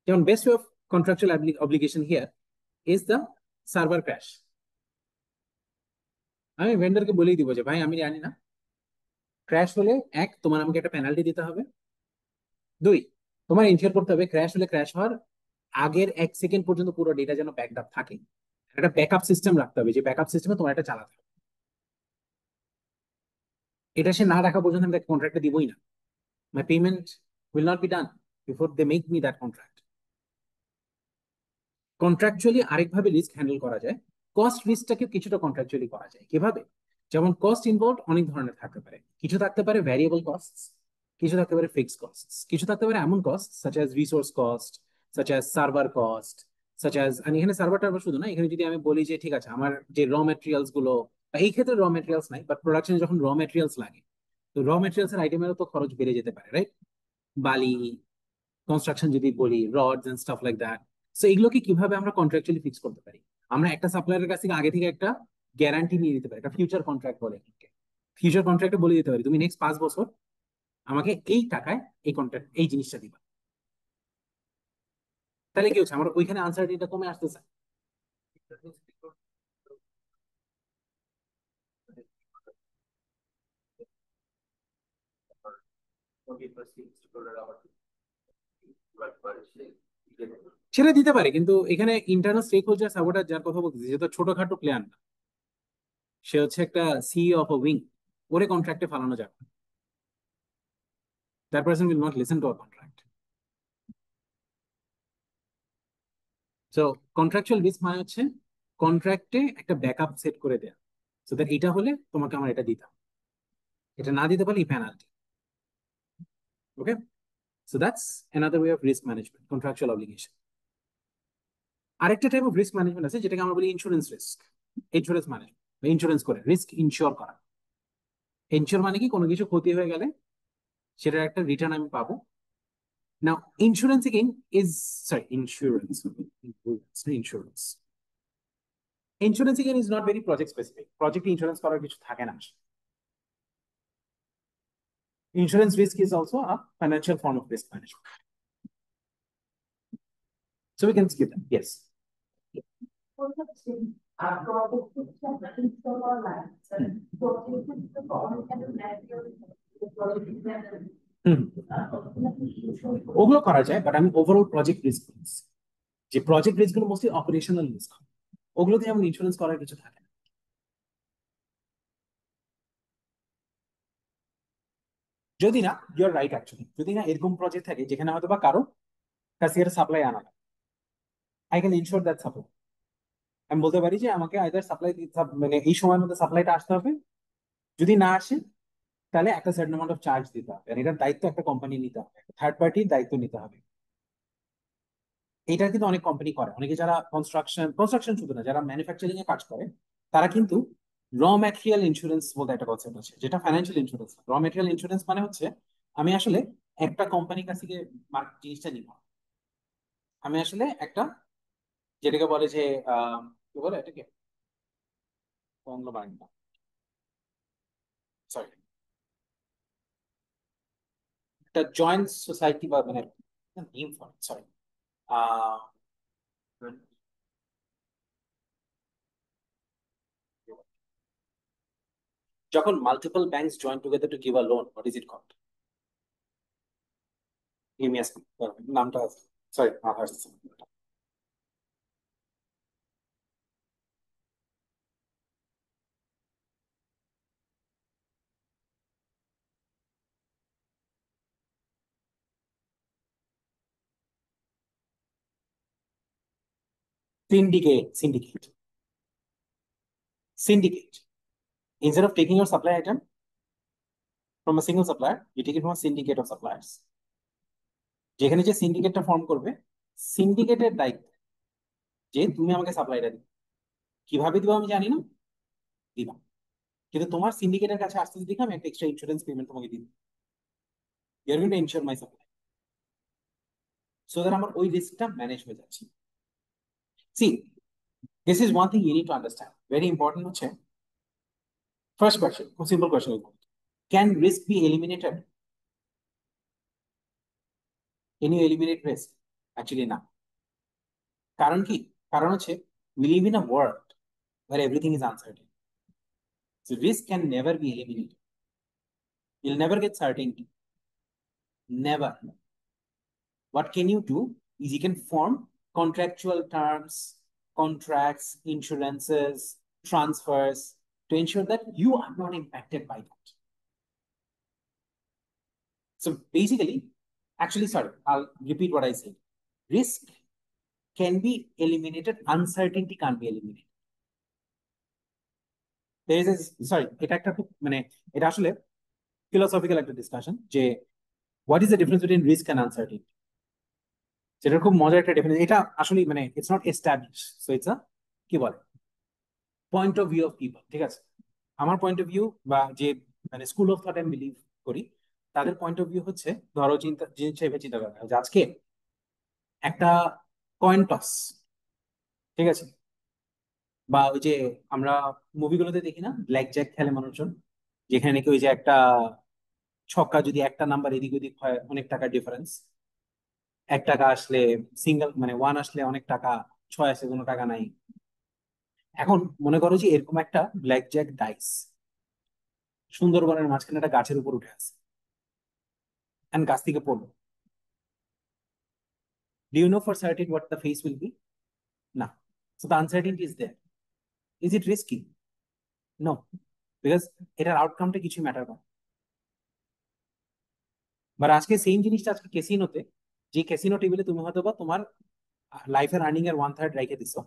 যেমন best way of contractual obligation here is the server crash. আমি ভেন্ডরকে বলেই দিব যে ভাই আমি জানি না, ক্র্যাশ হলে এক, তোমার আমাকে একটা পেনাল্টি দিতে হবে। দুই, তোমার ইনশিওর করতে হবে ক্র্যাশ হলে ক্র্যাশ হওয়ার আগের 1 সেকেন্ড পর্যন্ত পুরো ডেটা যেন ব্যাকড আপ থাকে। একটা ব্যাকআপ সিস্টেম রাখতে হবে, যে ব্যাকআপ সিস্টেমে তোমার এটা চালাতে হবে। এটা সে না রাখা পর্যন্ত আমি তাকে কন্ট্রাক্টটা দিবই না। My payment will not be done before they make me that contract. Contractually আরেকভাবে রিস্ক হ্যান্ডেল করা যায়। কস্ট রিস্কটাকে কিছুটা কন্ট্রাকচুয়ালি করা যায় কিভাবে? যেমন কস্ট ইনভলভ অনেক ধরনের থাকতে পারে। কিছু থাকতে পারে ভ্যারিয়েবল কস্ট, কিছু থাকতে পারে ফিক্সড কস্ট, কিছু থাকতে পারে এমন cost such as resource cost, such as server cost, such as, আমি এখানে সার্ভার টার্ভার শুধু না, এখানে যদি আমি বলি যে ঠিক আছে আমার যে র মেটেরিয়ালস গুলো, বা এই ক্ষেত্রে র মেটেরিয়ালস নাই, বাট প্রোডাকশনে যখন র মেটেরিয়ালস লাগে, তো র মেটেরিয়ালস এর আইটেমেরও তো খরচ বেড়ে যেতে পারে, রাইট? বালি, কনস্ট্রাকশন যদি বলি, rods and stuff like that. So এগুলোকে কিভাবে আমরা কন্ট্রাকচুয়ালি ফিক্স করতে পারি? আমরা একটা সাপ্লায়ারের কাছ থেকে আগে থেকে একটা গ্যারান্টি নিয়ে নিতে পারি, একটা ফিউচার কন্ট্রাক্ট বলে এটাকে। ফিউচার কন্ট্রাক্টে বলে দিতে পারি তুমি নেক্সট 5 বছর আমাকে এই টাকায় এই কন্ট্রাক্ট এই জিনিসটা দিবা। তাহলে কি হচ্ছে, আমার ওইখানে আনসার্টিটা কমে আসতেছে। ছেড়ে দিতে পারে, কিন্তু এখানে ইন্টারনাল স্টেক হোল্ডার সাপোর্টার যার কথা বলতেছি, যে তো ছোটখাটো প্লেয়ার না, সে হচ্ছে একটা সিইও অফ উইং, ওরে কন্ট্রাক্টে ফালানো যাবে। That person will not listen to our contract. So contractual risk মানে হচ্ছে কন্ট্রাক্টে একটা ব্যাকআপ সেট করে দেয়া, সো দ্যাট এটা হলে তোমাকে আমার এটা দিতাম, এটা না দিতে পারলে penalty. Okay, so that's another way of risk management, contractual obligation. আরেকটা টাইপ অফ রিস্ক ম্যানেজমেন্ট আছে যেটাকে আমরা বলি insurance risk. Insurance management, insurance করে রিস্ক ইনশিওর করা। ইনশিওর মানে কি, কোনো কিছু ক্ষতি হয়ে গেলে সেটার একটা রিটার্ন আমি পাবো। Now insurance again is, sorry insurance, insurance, insurance again is not very project specific. Project insurance করার কিছু থাকে না। Insurance risk is also a financial form of risk management. So we can skip that. Yes. হুম, ওগুলো করা যায়, but আমি overall project risk, যে project risk গুলো মোস্টলি অপারেশনাল রিস্ক, ওগুলোতে যেমন ইন্স্যুরেন্স করার কিছু থাকে না। যদি না, ইউর রাইট অ্যাকচুয়ালি, যদি না এরকম প্রজেক্ট থাকে যেখানে হয়তো বা কারো কাছে সাপ্লাই আনা লাগে, I can insure that supply. আমি বলতে পারি যে আমাকে আইদার সাপ্লাই, মানে এই সময়ের মধ্যে সাপ্লাইটা আসতে হবে, যদি না আসে তাহলে একটা সার্টেন অ্যামাউন্ট অফ চার্জ দিতে হবে, আর এটার দায়িত্ব একটা কোম্পানি নিতে হবে, থার্ড পার্টির দায়িত্ব নিতে হবে। এটা কিন্তু অনেক কোম্পানি করে, অনেকে যারা কনস্ট্রাকশন, কনস্ট্রাকশন শুধু না, যারা ম্যানুফ্যাকচারিং এ কাজ করে, তারা কিন্তু র ম্যাটেরিয়াল ইন্স্যুরেন্স বলতে একটা কনসেপ্ট আছে, যেটা ফাইন্যান্সিয়াল ইন্স্যুরেন্স। র ম্যাটেরিয়াল ইন্স্যুরেন্স মানে হচ্ছে আমি আসলে একটা কোম্পানির কাছ থেকে জিনিসটা নিব। আমি আসলে একটা, যেটাকে বলে যে কি বলে এটাকে, কংগ্লোমারেট না, সরি, একটা জয়েন্ট সোসাইটি বা মানে নেম ফর, সরি, যখন multiple banks join together to give a loan, what is it called? Give me নামটা, সরি মাথা আসছে syndicate. Syndicate. Instead of taking your supply item from a single supplier, you take it from a syndicate of suppliers. যেখানে যে সিন্ডিকেটটা form করবে, সিন্ডিকেটের দায়িত্ব যে তুমি আমাকে সাপ্লাইটা দিবে। কিভাবে দিবা আমি জানি না, দিবা। কিন্তু তোমার সিন্ডিকেটের কাছে আসতে দেখে আমি একটা এক্সট্রা ইন্স্যুরেন্স পেমেন্ট তোমাকে দিই। You are going to insure my supply, so that আমার ওই রিস্কটা ম্যানেজ হয়ে যাচ্ছে। See, this is one thing you need to understand, very important হচ্ছে। ফার্স্ট কোয়েশ্চেন, খুব simple question, can risk be eliminated? Can you eliminate risk? Actually না। কারণ কি? কারণ হচ্ছে we live in a world where everything is uncertain. So risk can never be eliminated. You'll never get certainty. Never. What can you do is you can form contractual terms, contracts, insurances, transfers to ensure that you are not impacted by that. So basically, actually, sorry, I'll repeat what I said. Risk can be eliminated, uncertainty can't be eliminated. There is a, sorry, এটা একটা খুব মানে এটা আসলে philosophical একটা discussion যে what is the difference between risk and uncertainty. সেটা খুব মজার একটা ডেফিনেশন। এটা আসলে মানে it's not establish, so it's a কি বলে point of view of people, ঠিক আছে? আমার পয়েন্ট অফ ভিউ বা যে মানে স্কুল অফ থট আমি বিলিভ করি, তাদের পয়েন্ট অফ ভিউ হচ্ছে, ধরো চিন্তা জিনিস হিসেবে চিন্তা করা হয় যে আজকে একটা কয়েন টস, ঠিক আছে, বা ওই যে আমরা মুভিগুলোতে দেখি না ব্ল্যাক জ্যাক খেলে মানুষজন, যেখানে নাকি ওই যে একটা ছক্কা যদি একটা নাম্বার এদিক ওদিক হয় অনেক টাকা ডিফারেন্স, 1 টাকা আসলে, সিঙ্গেল মানে ওয়ান আসলে অনেক টাকা, ছয় আসলে কোনো টাকা নাই। এখন মনে করো যে এরকম একটা ব্ল্যাক জ্যাক ডাইস সুন্দরবনের মাঝখানে একটা গাছের উপর উঠে আছে, এন্ড গাছ থেকে পড়লো। Do you know for certain what the face will be? না। So the uncertainty is there. Is it risky? No, because এটার আউটকামটা কিছু ম্যাটার করে। বাট আজকে সেম জিনিসটা আজকে ক্যাসিনোতে, যে ক্যাসিনো টেবিলে তুমি হয়তো বা তোমার লাইফের আর্নিং এর 1/3 রেখে দিছো,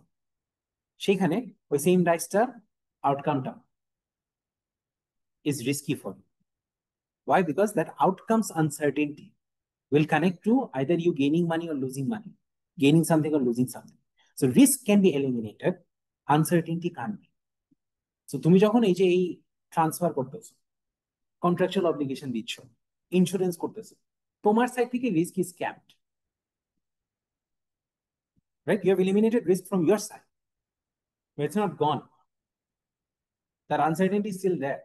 সেখানে ওই same ডাইসটার আউটকামটা is risky for you. Why? Because that outcomes uncertainty will connect to either you gaining money or losing money, gaining something or losing something. So risk can be eliminated, uncertainty can't be. So তুমি যখন এই যে এই transfer করতেছো, contractual obligation দিচ্ছ, insurance করতেছো, তোমার side থেকে risk is capped, right? You have eliminated risk from your side, but it's not gone. That uncertainty is still there.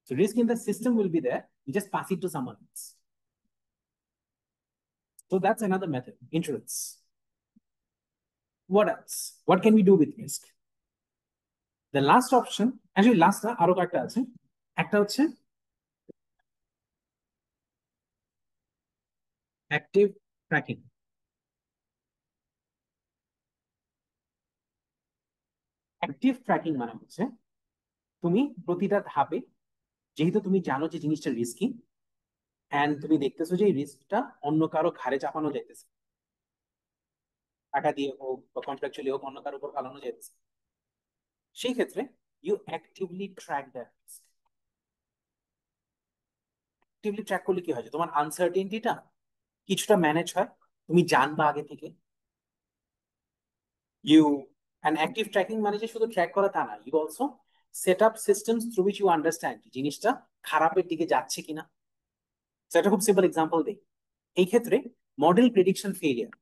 So risk in the system will be there. You just pass it to someone else. So that's another method, insurance. What else? What can we do with risk? The last option, actually last না আরো কয়েকটা আছে। একটা হচ্ছে active tracking. Active tracking মানে হচ্ছে তুমি প্রতিটা ধাপে, যেহেতু তুমি জানো যে জিনিসটা রিস্কি, এন্ড তুমি দেখতেছো যে এই রিস্কটা অন্য কারো ঘাড়ে চাপানো যাইতেছে, টাকা দিয়ে হোক বা কন্ট্রাকচুয়ালি হোক অন্য কারোর উপর ফালানো যাইতেছে, সেই ক্ষেত্রে you actively track that risk. Actively track করলে কি হয় যে তোমার আনসার্টেনটিটা কিছুটা ম্যানেজ হয়, তুমি জানবা আগে থেকে। ইউ And active tracking মানে যে শুধু ট্র্যাক করা তা না, you also set up systems through which you understand জিনিসটা খারাপের দিকে যাচ্ছে কিনা। সেটা খুব সিম্পল এক্সাম্পল দিই। এই ক্ষেত্রে মডেল প্রেডিকশন ফেলিয়ার,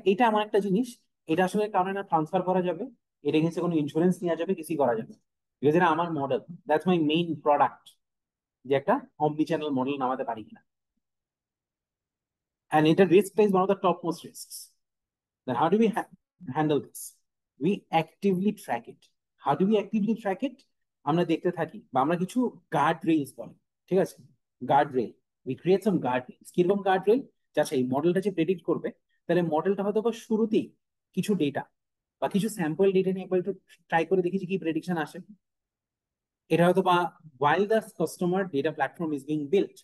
এইটা এমন একটা জিনিস, এটা আসলে কারণে না ট্রান্সফার করা যাবে, এটা এগেন্সে কোনো ইন্স্যুরেন্স নেওয়া যাবে, কিছুই করা যাবে, বিকজ এটা আমার model, that's my main product, যে একটা অমনি চ্যানেল মডেল নামাতে পারি কিনা। And এটা risk is one of the topmost risks. Then how do we handle this? We actively track it. How do we actively track it? আমরা দেখতে থাকি, বা আমরা কিছু গার্ড রেইলস বলি, ঠিক আছে, guard rail, we create some guard rails. কিরকম গার্ড রেল? আচ্ছা, এই মডেলটা যে প্রেডিক্ট করবে, তাহলে মডেলটা হয়তো বা শুরুতেই কিছু ডেটা বা কিছু স্যাম্পল ডেটা নিয়ে একবার একটু ট্রাই করে দেখেছি কি প্রেডিকশন আসে। এটা হয়তো বা while the customer data platform is being built,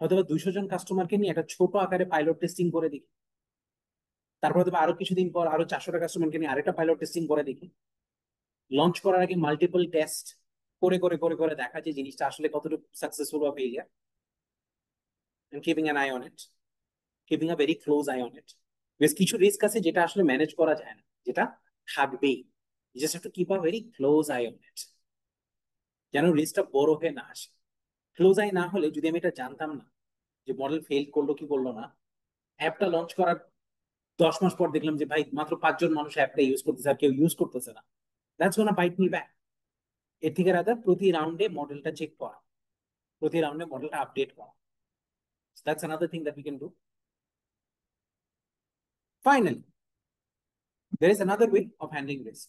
হয়তো বা 200 জন কাস্টমারকে নিয়ে একটা ছোট আকারে পাইলট টেস্টিং করে দেখি, তারপরে তো আরো কিছুদিন পর আরো 400টা কাস্টমারকে নিয়ে আরেকটা পাইলট টেস্টিং করে দেখি, লঞ্চ করার আগে মাল্টিপল টেস্ট করে করে করে করে দেখা যে জিনিসটা আসলে কতটুকু সাকসেসফুল বা failure, and keeping an eye on it, keeping a very close eye on it. বেশ কিছু রিস্ক আছে যেটা আসলে ম্যানেজ করা যায় না, যেটা থাকবেই, you just have to keep a very close eye on it, যেন রিস্কটা বড় হয়ে না আসে। ক্লোজ আই না হলে, যদি আমি এটা জানতাম না যে মডেল ফেল করলো কি করলো না, অ্যাপটা লঞ্চ করার 10 মাস পর দেখলাম যে ভাই মাত্র 5 জন মানুষ অ্যাপটা ইউজ করতেছে আর কেউ ইউজ করতেছে না, that's gonna bite me back. এর থেকে রাদার প্রতি রাউন্ডে মডেলটা চেক করা, প্রতি রাউন্ডে মডেলটা আপডেট করা, that's another thing that we can do. Finally, there is another way of handling risk.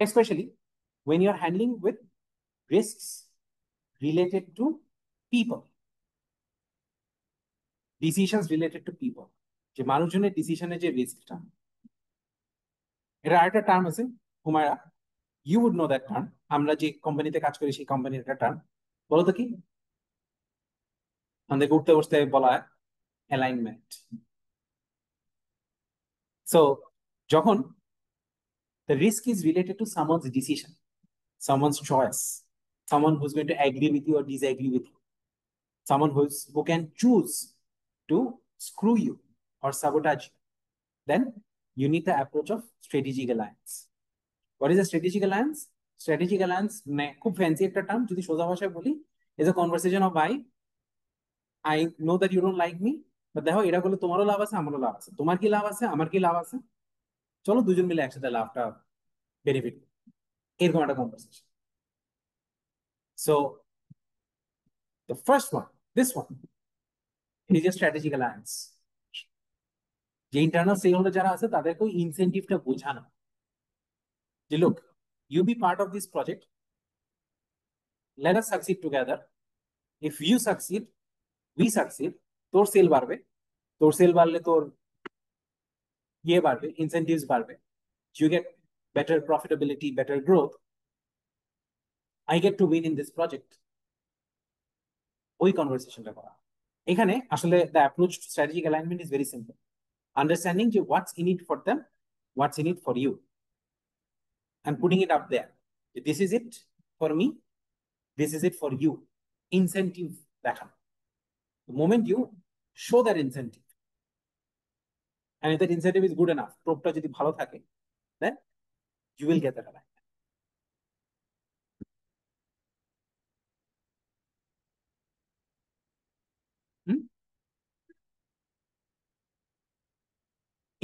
Especially when you are handling with risks related to people, decisions related to people, যে মানুষজনের ডিসিশনের যে রিস্কটা, এটা আরেকটা টার্ম আছে, Humaira, you would know that term, আমরা যে কোম্পানিতে কাজ করি সেই কোম্পানির একটা টার্ম, বলো তো কি? আমাদেরকে উঠতে বসতে বলা হয় অ্যালাইনমেন্ট। সো যখন the risk is related to someone's decision, someone's choice, someone who's going to agree with you or disagree with you, someone who can choose to screw you or sabotage you, then you need the approach of strategic alliance. What is a strategic alliance? Strategic alliance মানে খুব fancy একটা term, যদি সোজা ভাষায় বলি, is a conversation of ভাই, I know that you don't like me, but দেখো এটা করলে তোমারও লাভ আছে আমারও লাভ আছে, তোমার কি লাভ আছে আমার কি লাভ আছে, চলো দুজন মিলে একসাথে লাভটা বেনিফিট, এরকম একটা conversation. So the first one, this one, is a strategic alliance. যে ইন্টারনাল স্টেক হোল্ডার যারা আছে তাদেরকেও ইনসেন্টিভটা বোঝানো, যে look, you be part of this project, let us succeed together, if you succeed we succeed, তোর sell বাড়বে, তোর sell বাড়লে তোর ইয়ে বাড়বে, ইনসেন্টিভস বাড়বে, you get better profitability, better growth, I get to win in this project, ওই কনভারসেশনটা করা। এখানে আসলে the approach to strategic alignment is very simple, understanding যে what's in it for them, what's in it for you, and putting it up there, this is it for me, this is it for you, incentive দেখানো। The moment you show that incentive, and if that incentive is good enough, প্রোপটা যদি ভালো থাকে, then you will get that alignment.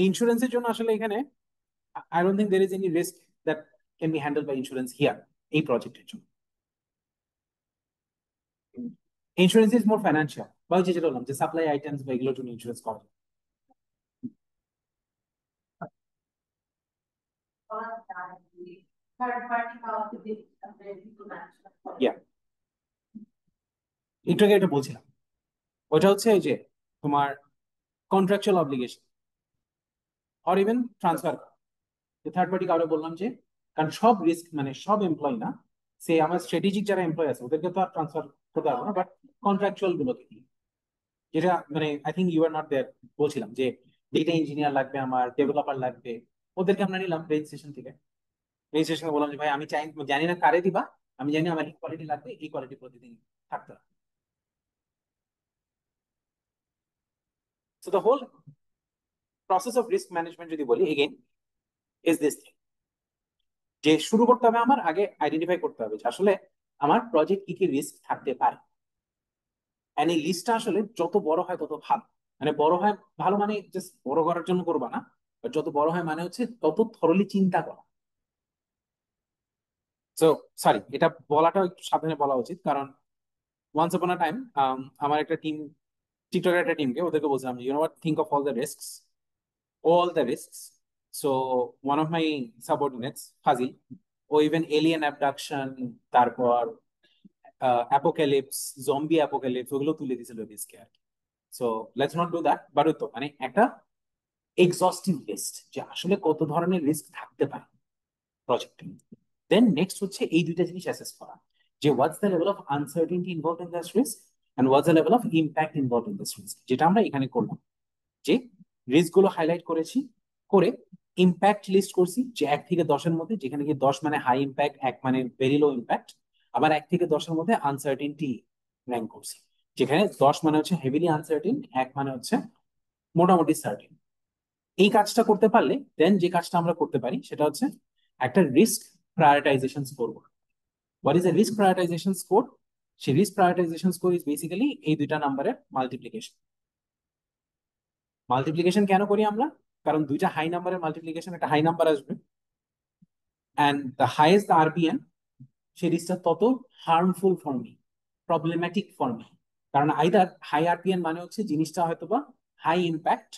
ইন্স্যুরেন্সের জন্য আসলে এখানে I don't think there is any risk that can be handled by insurance here, এই প্রজেক্টের জন্য। ইন্স্যুরেন্স ইজ মোর ফাইন্যান্সিয়াল, বা ওই যে যেটা বললাম যে সাপ্লাই আইটেমস বা এগুলোর জন্য ইন্স্যুরেন্স করা যায়। Yeah, একটু আগে এটা বলছিলাম, ওটা হচ্ছে ওই যে তোমার contractual obligation or even transfer, যে থার্ড পার্টি কাউকে বললাম যে, কারণ সব রিস্ক মানে সব এমপ্লয় না, সে আমার স্ট্র্যাটেজিক যারা এমপ্লয় আছে ওদেরকে তো আর ট্রান্সফার করতে পারবো না, বাট কন্ট্রাকচুয়াল গুলোকে দিই, যেটা মানে I think you are not there, বলছিলাম যে ডেটা ইঞ্জিনিয়ার লাগবে, আমার ডেভেলপার লাগবে, ওদেরকে আমরা নিলাম রেজিস্ট্রেশন থেকে, রেজিস্ট্রেশনে বললাম যে ভাই আমি চাই, জানি না কারে দিবা, আমি জানি আমার এই কোয়ালিটি লাগবে, এই কোয়ালিটি প্রতিদিন থাকতে হবে। So the whole process of risk management যদি বলি এগেইন ইজ দিস থিং, যে শুরু করতে হবে আমার আগে আইডেন্টিফাই করতে হবে যে আসলে আমার প্রজেক্ট কি কি রিস্ক থাকতে পারে। এন্ড এই লিস্টটা আসলে যত বড় হয় তত ভালো। মানে বড় হয় ভালো মানে জাস্ট বড় করার জন্য করবা না, but যত বড় হয় মানে হচ্ছে তত থরলি চিন্তা করা। সো সরি, এটা বলাটা একটু সাবধানে বলা উচিত, কারণ ওয়ান্স আপন আ টাইম আমার একটা টিম, টিকটকের একটা টিমকে ওদেরকে বলছিলাম you know what, think of all the risks. So one of my subordinates ফাজিল, ও ইভেন এলিয়েন অ্যাবডাকশন, তারপর অ্যাপোক্যালিপস, জম্বি অ্যাপোক্যালিপস ওগুলো তুলে দিয়েছিল রিস্কে আর কি। So let's not do that, but তো মানে একটা এক্সস্টিভ লিস্ট যে আসলে কত ধরনের রিস্ক থাকতে পারে প্রজেক্টে। দেন নেক্সট হচ্ছে এই দুইটা জিনিস অ্যাসেস করা, যে what's the level of uncertainty involve in this risk and what's the level of impact involve in this risk, যেটা আমরা এখানে করলাম। যে রিস্ক গুলো হাইলাইট করেছি, করে ইম্প্যাক্ট লিস্ট করছি যে 1 থেকে 10-এর মধ্যে, যেখানে কি 10 মানে হাই ইম্প্যাক্ট, 1 মানে ভেরি লো ইম্প্যাক্ট। আবার 1 থেকে 10-এর মধ্যে আনসার্টেনটি র্যাঙ্ক করছি, যেখানে 10 মানে হচ্ছে হেভিলি আনসার্টেন, 1 মানে হচ্ছে মোটামুটি সার্টেন। এই কাজটা করতে পারলে দেন যে কাজটা আমরা করতে পারি সেটা হচ্ছে একটা risk prioritization score. What is a risk prioritization score? সেই risk prioritization score is basically এই দুইটা নাম্বারের মাল্টিপ্লিকেশন। মাল্টিপ্লিকেশন কেন করি আমরা? কারণ দুইটা হাই নাম্বারের মাল্টিপ্লিকেশন একটা হাই নাম্বার আসবে, and the highest the RPM, সেই রিস্কটা তত harmful for me, problematic for me. কারণ আইদার হাই আরপিএম মানে হচ্ছে জিনিসটা হয়তোবা হাই ইম্প্যাক্ট,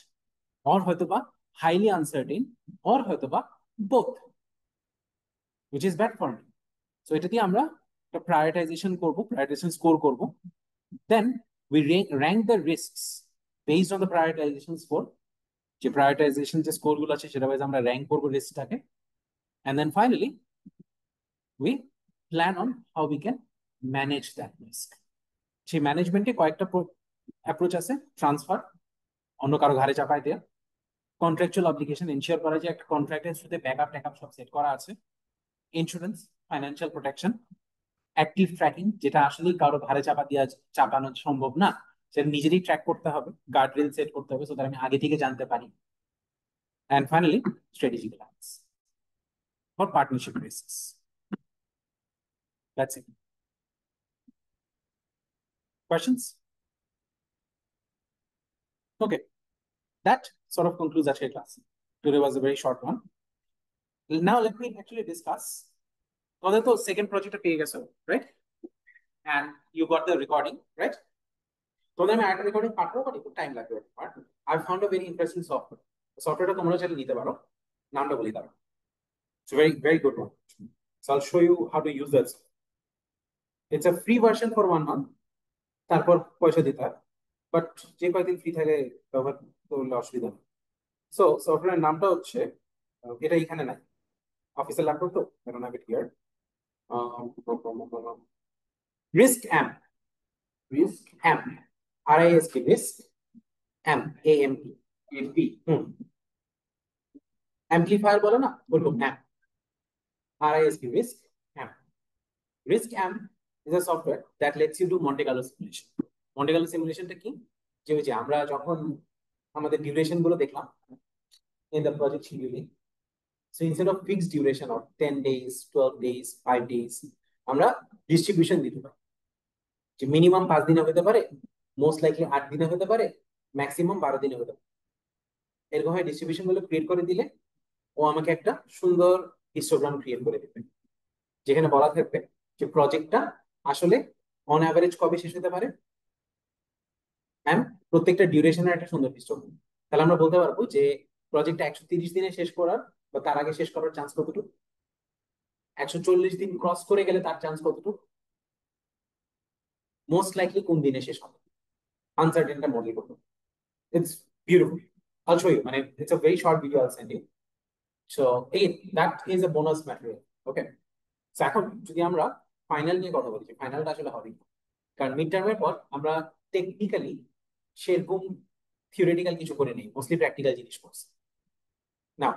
অর হয়তোবা হাইলি আনসার্টেন, অর হয়তোবা both, which is bad for me. So এটা দিয়ে আমরা একটা প্রায়োরিটাইজেশন করব, প্রায়োরিটাইজেশন স্কোর করব। Then we rank the risks based on the prioritization score. যে প্রায়োরিটাইজেশন যে স্কোর গুলো আছে সেটা ওয়াইজ আমরা র্যাঙ্ক করবো রিস্কটাকে। And then finally we plan on how we can manage that risk. সেই ম্যানেজমেন্টে কয়েকটা অ্যাপ্রোচ আছে। ট্রান্সফার, অন্য কারো ঘাড়ে চাপায় দেওয়া। কন্ট্রাকচুয়াল অব্লিগেশন, এনশিওর করা যে একটা কন্ট্রাক্টের সাথে ব্যাকআপ ট্যাকআপ সব সেট করা আছে। Insurance, financial protection. Active tracking, যেটা আসলে কারো ঘাড়ে চাপা দিয়ে চাপানো সম্ভব না, সেটা নিজেরই ট্র্যাক করতে হবে, গার্ড রেল সেট করতে হবে, সো দ্যাট আমি আগে থেকে জানতে পারি। And finally strategic plans for partnership risks. That's it. Questions? Okay, that sort of concludes our class. Today was a very short one. Now let me actually discuss. তোদের তো second প্রজেক্টটা পেয়ে গেছো, right? And you got the recording, right? তোদের আমি একটা recording পাঠাবো, but একটু টাইম লাগবে। But I found a very interesting software. সফটওয়্যারটা তোমরা চাইলে নিতে পারো, নামটা বলি দাও। It's a very very good one. So I'll show you how to use that. It's a free version for 1 month. তারপর পয়সা দিতে হয়, বাট যে কয়েকদিন ফ্রি থাকে ব্যবহার করলে অসুবিধা নেই। সো সফটওয়্যারের নামটা হচ্ছে, এটা এখানে নাই, অফিসিয়াল ল্যাপটপ তো I don't have it here. Risk amp, risk amp, RISK, risk amp, AMP, amplifier বলে না, বলবো amp, RISK, risk amp. Risk amp is a software that lets you do Monte Carlo simulation. Monte Carlo simulationটা কি? যে ওই যে আমরা যখন আমাদের ডিউরেশন গুলো দেখলাম in the project scheduling, so instead of fixed duration of 10 days, 12 days, 5 days, আমরা ডিস্ট্রিবিউশন দিতে পারি, যে মিনিমাম 5 দিনে হতে পারে, মোস্ট লাইকলি 8 দিনে হতে পারে, ম্যাক্সিমাম 12 দিনে হতে পারে। এরকম ভাবে ডিস্ট্রিবিউশন গুলো ক্রিয়েট করে দিলে ও আমাকে একটা সুন্দর হিস্টোগ্রাম ক্রিয়েট করে দেবে, যেখানে বলা থাকবে যে প্রজেক্টটা আসলে অন অ্যাভারেজ কবে শেষ হতে পারে, অ্যান্ড প্রত্যেকটা ডিউরেশনের একটা সুন্দর হিস্টোগ্রাম। তাহলে আমরা বলতে পারবো যে প্রজেক্টটা 130 দিনে শেষ করার বা তার আগে শেষ করার চান্স কতটুকু, 140 দিন ক্রস করে গেলে তার চান্স কতটুকু, মোস্ট লাইকলি কোন দিনে শেষ হবে, আনসার্টেনটা মডেল করতে। It's beautiful. I'll show you. মানে it's a very short video I'll send you. So again, that is a bonus material. Okay. So এখন যদি আমরা ফাইনাল নিয়ে কথা বলি, ফাইনালটা আসলে হবে কি? কারণ মিড টার্মের পর আমরা টেকনিক্যালি সেরকম থিওরিটিক্যাল কিছু করে নেই, মোস্টলি প্র্যাকটিক্যাল জিনিস করছি। Now,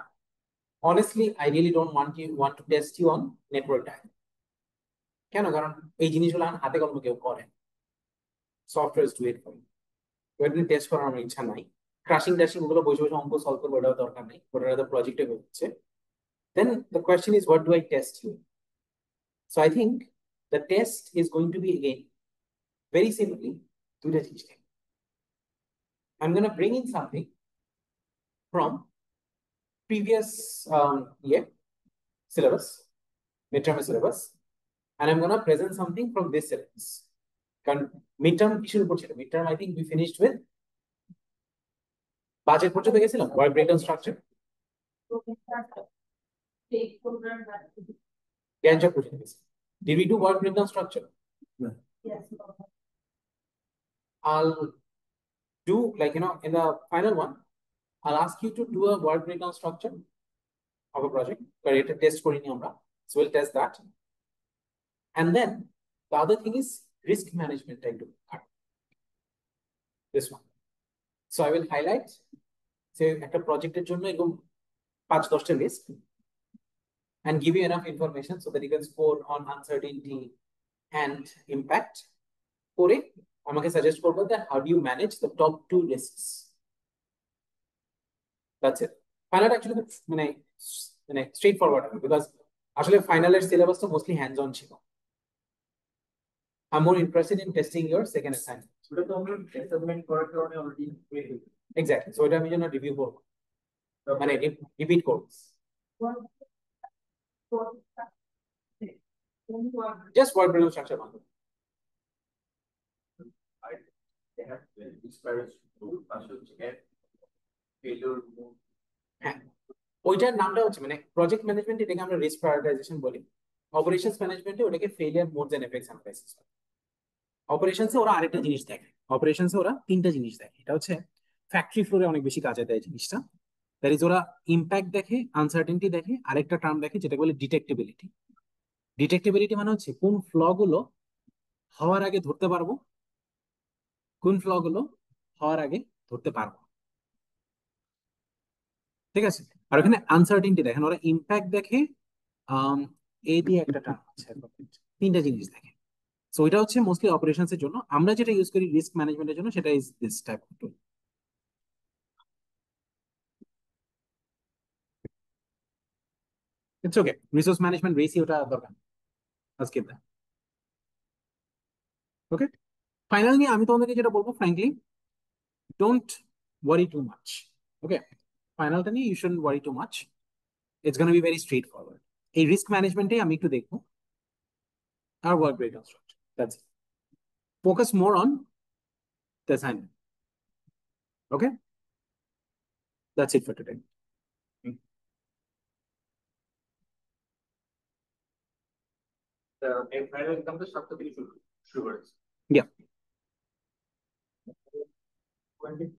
honestly, I really don't want to test you on network diagram. কেন? কারণ এই জিনিসগুলো হাতে কলমে কেউ করে, software do it for you. ওটা নিয়ে টেস্ট করার আমার ইচ্ছা নাই। ক্রাশিং ট্যাশিং ওগুলো বসে বসে অঙ্ক সলভ করবো, ওটাও দরকার নেই, ওটা প্রজেক্টে হচ্ছে। Then the question is what do I test here? So I think the test is going to be again very simply দুইটা জিনিস নিয়ে। I'm going to bring in something from previous year syllabus, midterm syllabus, and I'm going to present something from this syllabus. কারণ midterm কিসের উপর ছিল? Midterm I think we finished with budget পর্যন্ত গেছিলাম, work breakdown structure, গ্যাঞ্জা পর্যন্ত গেছি। Did we do work breakdown structure? Yes. I'll do, like, in the final one, I'll ask you to do a work breakdown structure of a project. Create a test করিনি আমরা, so we'll test that. And then the other thing is risk management. I do this one. So I will highlight, say, একটা প্রজেক্টের জন্য এরকম 5-10টা risk and give you enough information so that you can score on uncertainty and impact. করে আমাকে suggest করবো that how do you manage the top 2 risks. That's it. Final actually মানে straight forward because আসলে ফাইনালের সিলেবাসটা mostly hands on ছিল। I'm more interested in testing your second assignment. ওটা তো আমরা অ্যাসাইনমেন্ট করার কারণে অলরেডি এক্স্যাক্টলি, সো এটা আমি জন্য রিভিউ করব, মানে রিপিট করব, জাস্ট ওয়ার্ড ব্রেকডাউন স্ট্রাকচার বানাবো। হ্যাঁ, ওইটার নামটা হচ্ছে মানে প্রজেক্ট ম্যানেজমেন্ট, এটাকে আমরা রিস্ক প্রায়োরিটাইজেশন বলি। অপারেশনস ম্যানেজমেন্টে ওটাকে failure modes and effects analysis. অপারেশনসে ওরা আরেকটা জিনিস দেখে, অপারেশনসে ওরা 3টা জিনিস দেখে। এটা হচ্ছে ফ্যাক্টরি ফ্লোরে অনেক বেশি কাজে দেয় জিনিসটা। দ্যাট ইজ ওরা ইম্প্যাক্ট দেখে, আনসার্টেনটি দেখে, আরেকটা টার্ম দেখে যেটা বলে ডিটেক্টেবিলিটি। ডিটেক্টেবিলিটি মানে হচ্ছে কোন ফ্ল গুলো হওয়ার আগে ধরতে পারবো, কোন ফ্ল গুলো হওয়ার আগে ধরতে পারবো, ঠিক আছে। আর ওখানে আনসার্টেনটি দেখেন, ওরা ইম্প্যাক্ট দেখে, এই দিয়ে একটা টার্ম আছে, 3টা জিনিস দেখে। সো এটা হচ্ছে মোস্টলি অপারেশনস এর জন্য। আমরা যেটা ইউজ করি রিস্ক ম্যানেজমেন্টের জন্য সেটা is this type of tool. It's okay, resource management রেসিওটা দরকার আজকে। ওকে, ফাইনাল নিয়ে আমি তোমাদেরকে যেটা বলবো, frankly don't worry too much. Okay, ফাইনালটা নিয়ে you shouldn't worry too much, it's gonna be very straight forward. এই রিস্ক ম্যানেজমেন্টে আমি একটু দেখবো আর work breakdown structure, that's it. Focus more on the assignment. Okay, that's it for today. Final এক্সামটা 7টা থেকে শুরু করেছে। Yeah.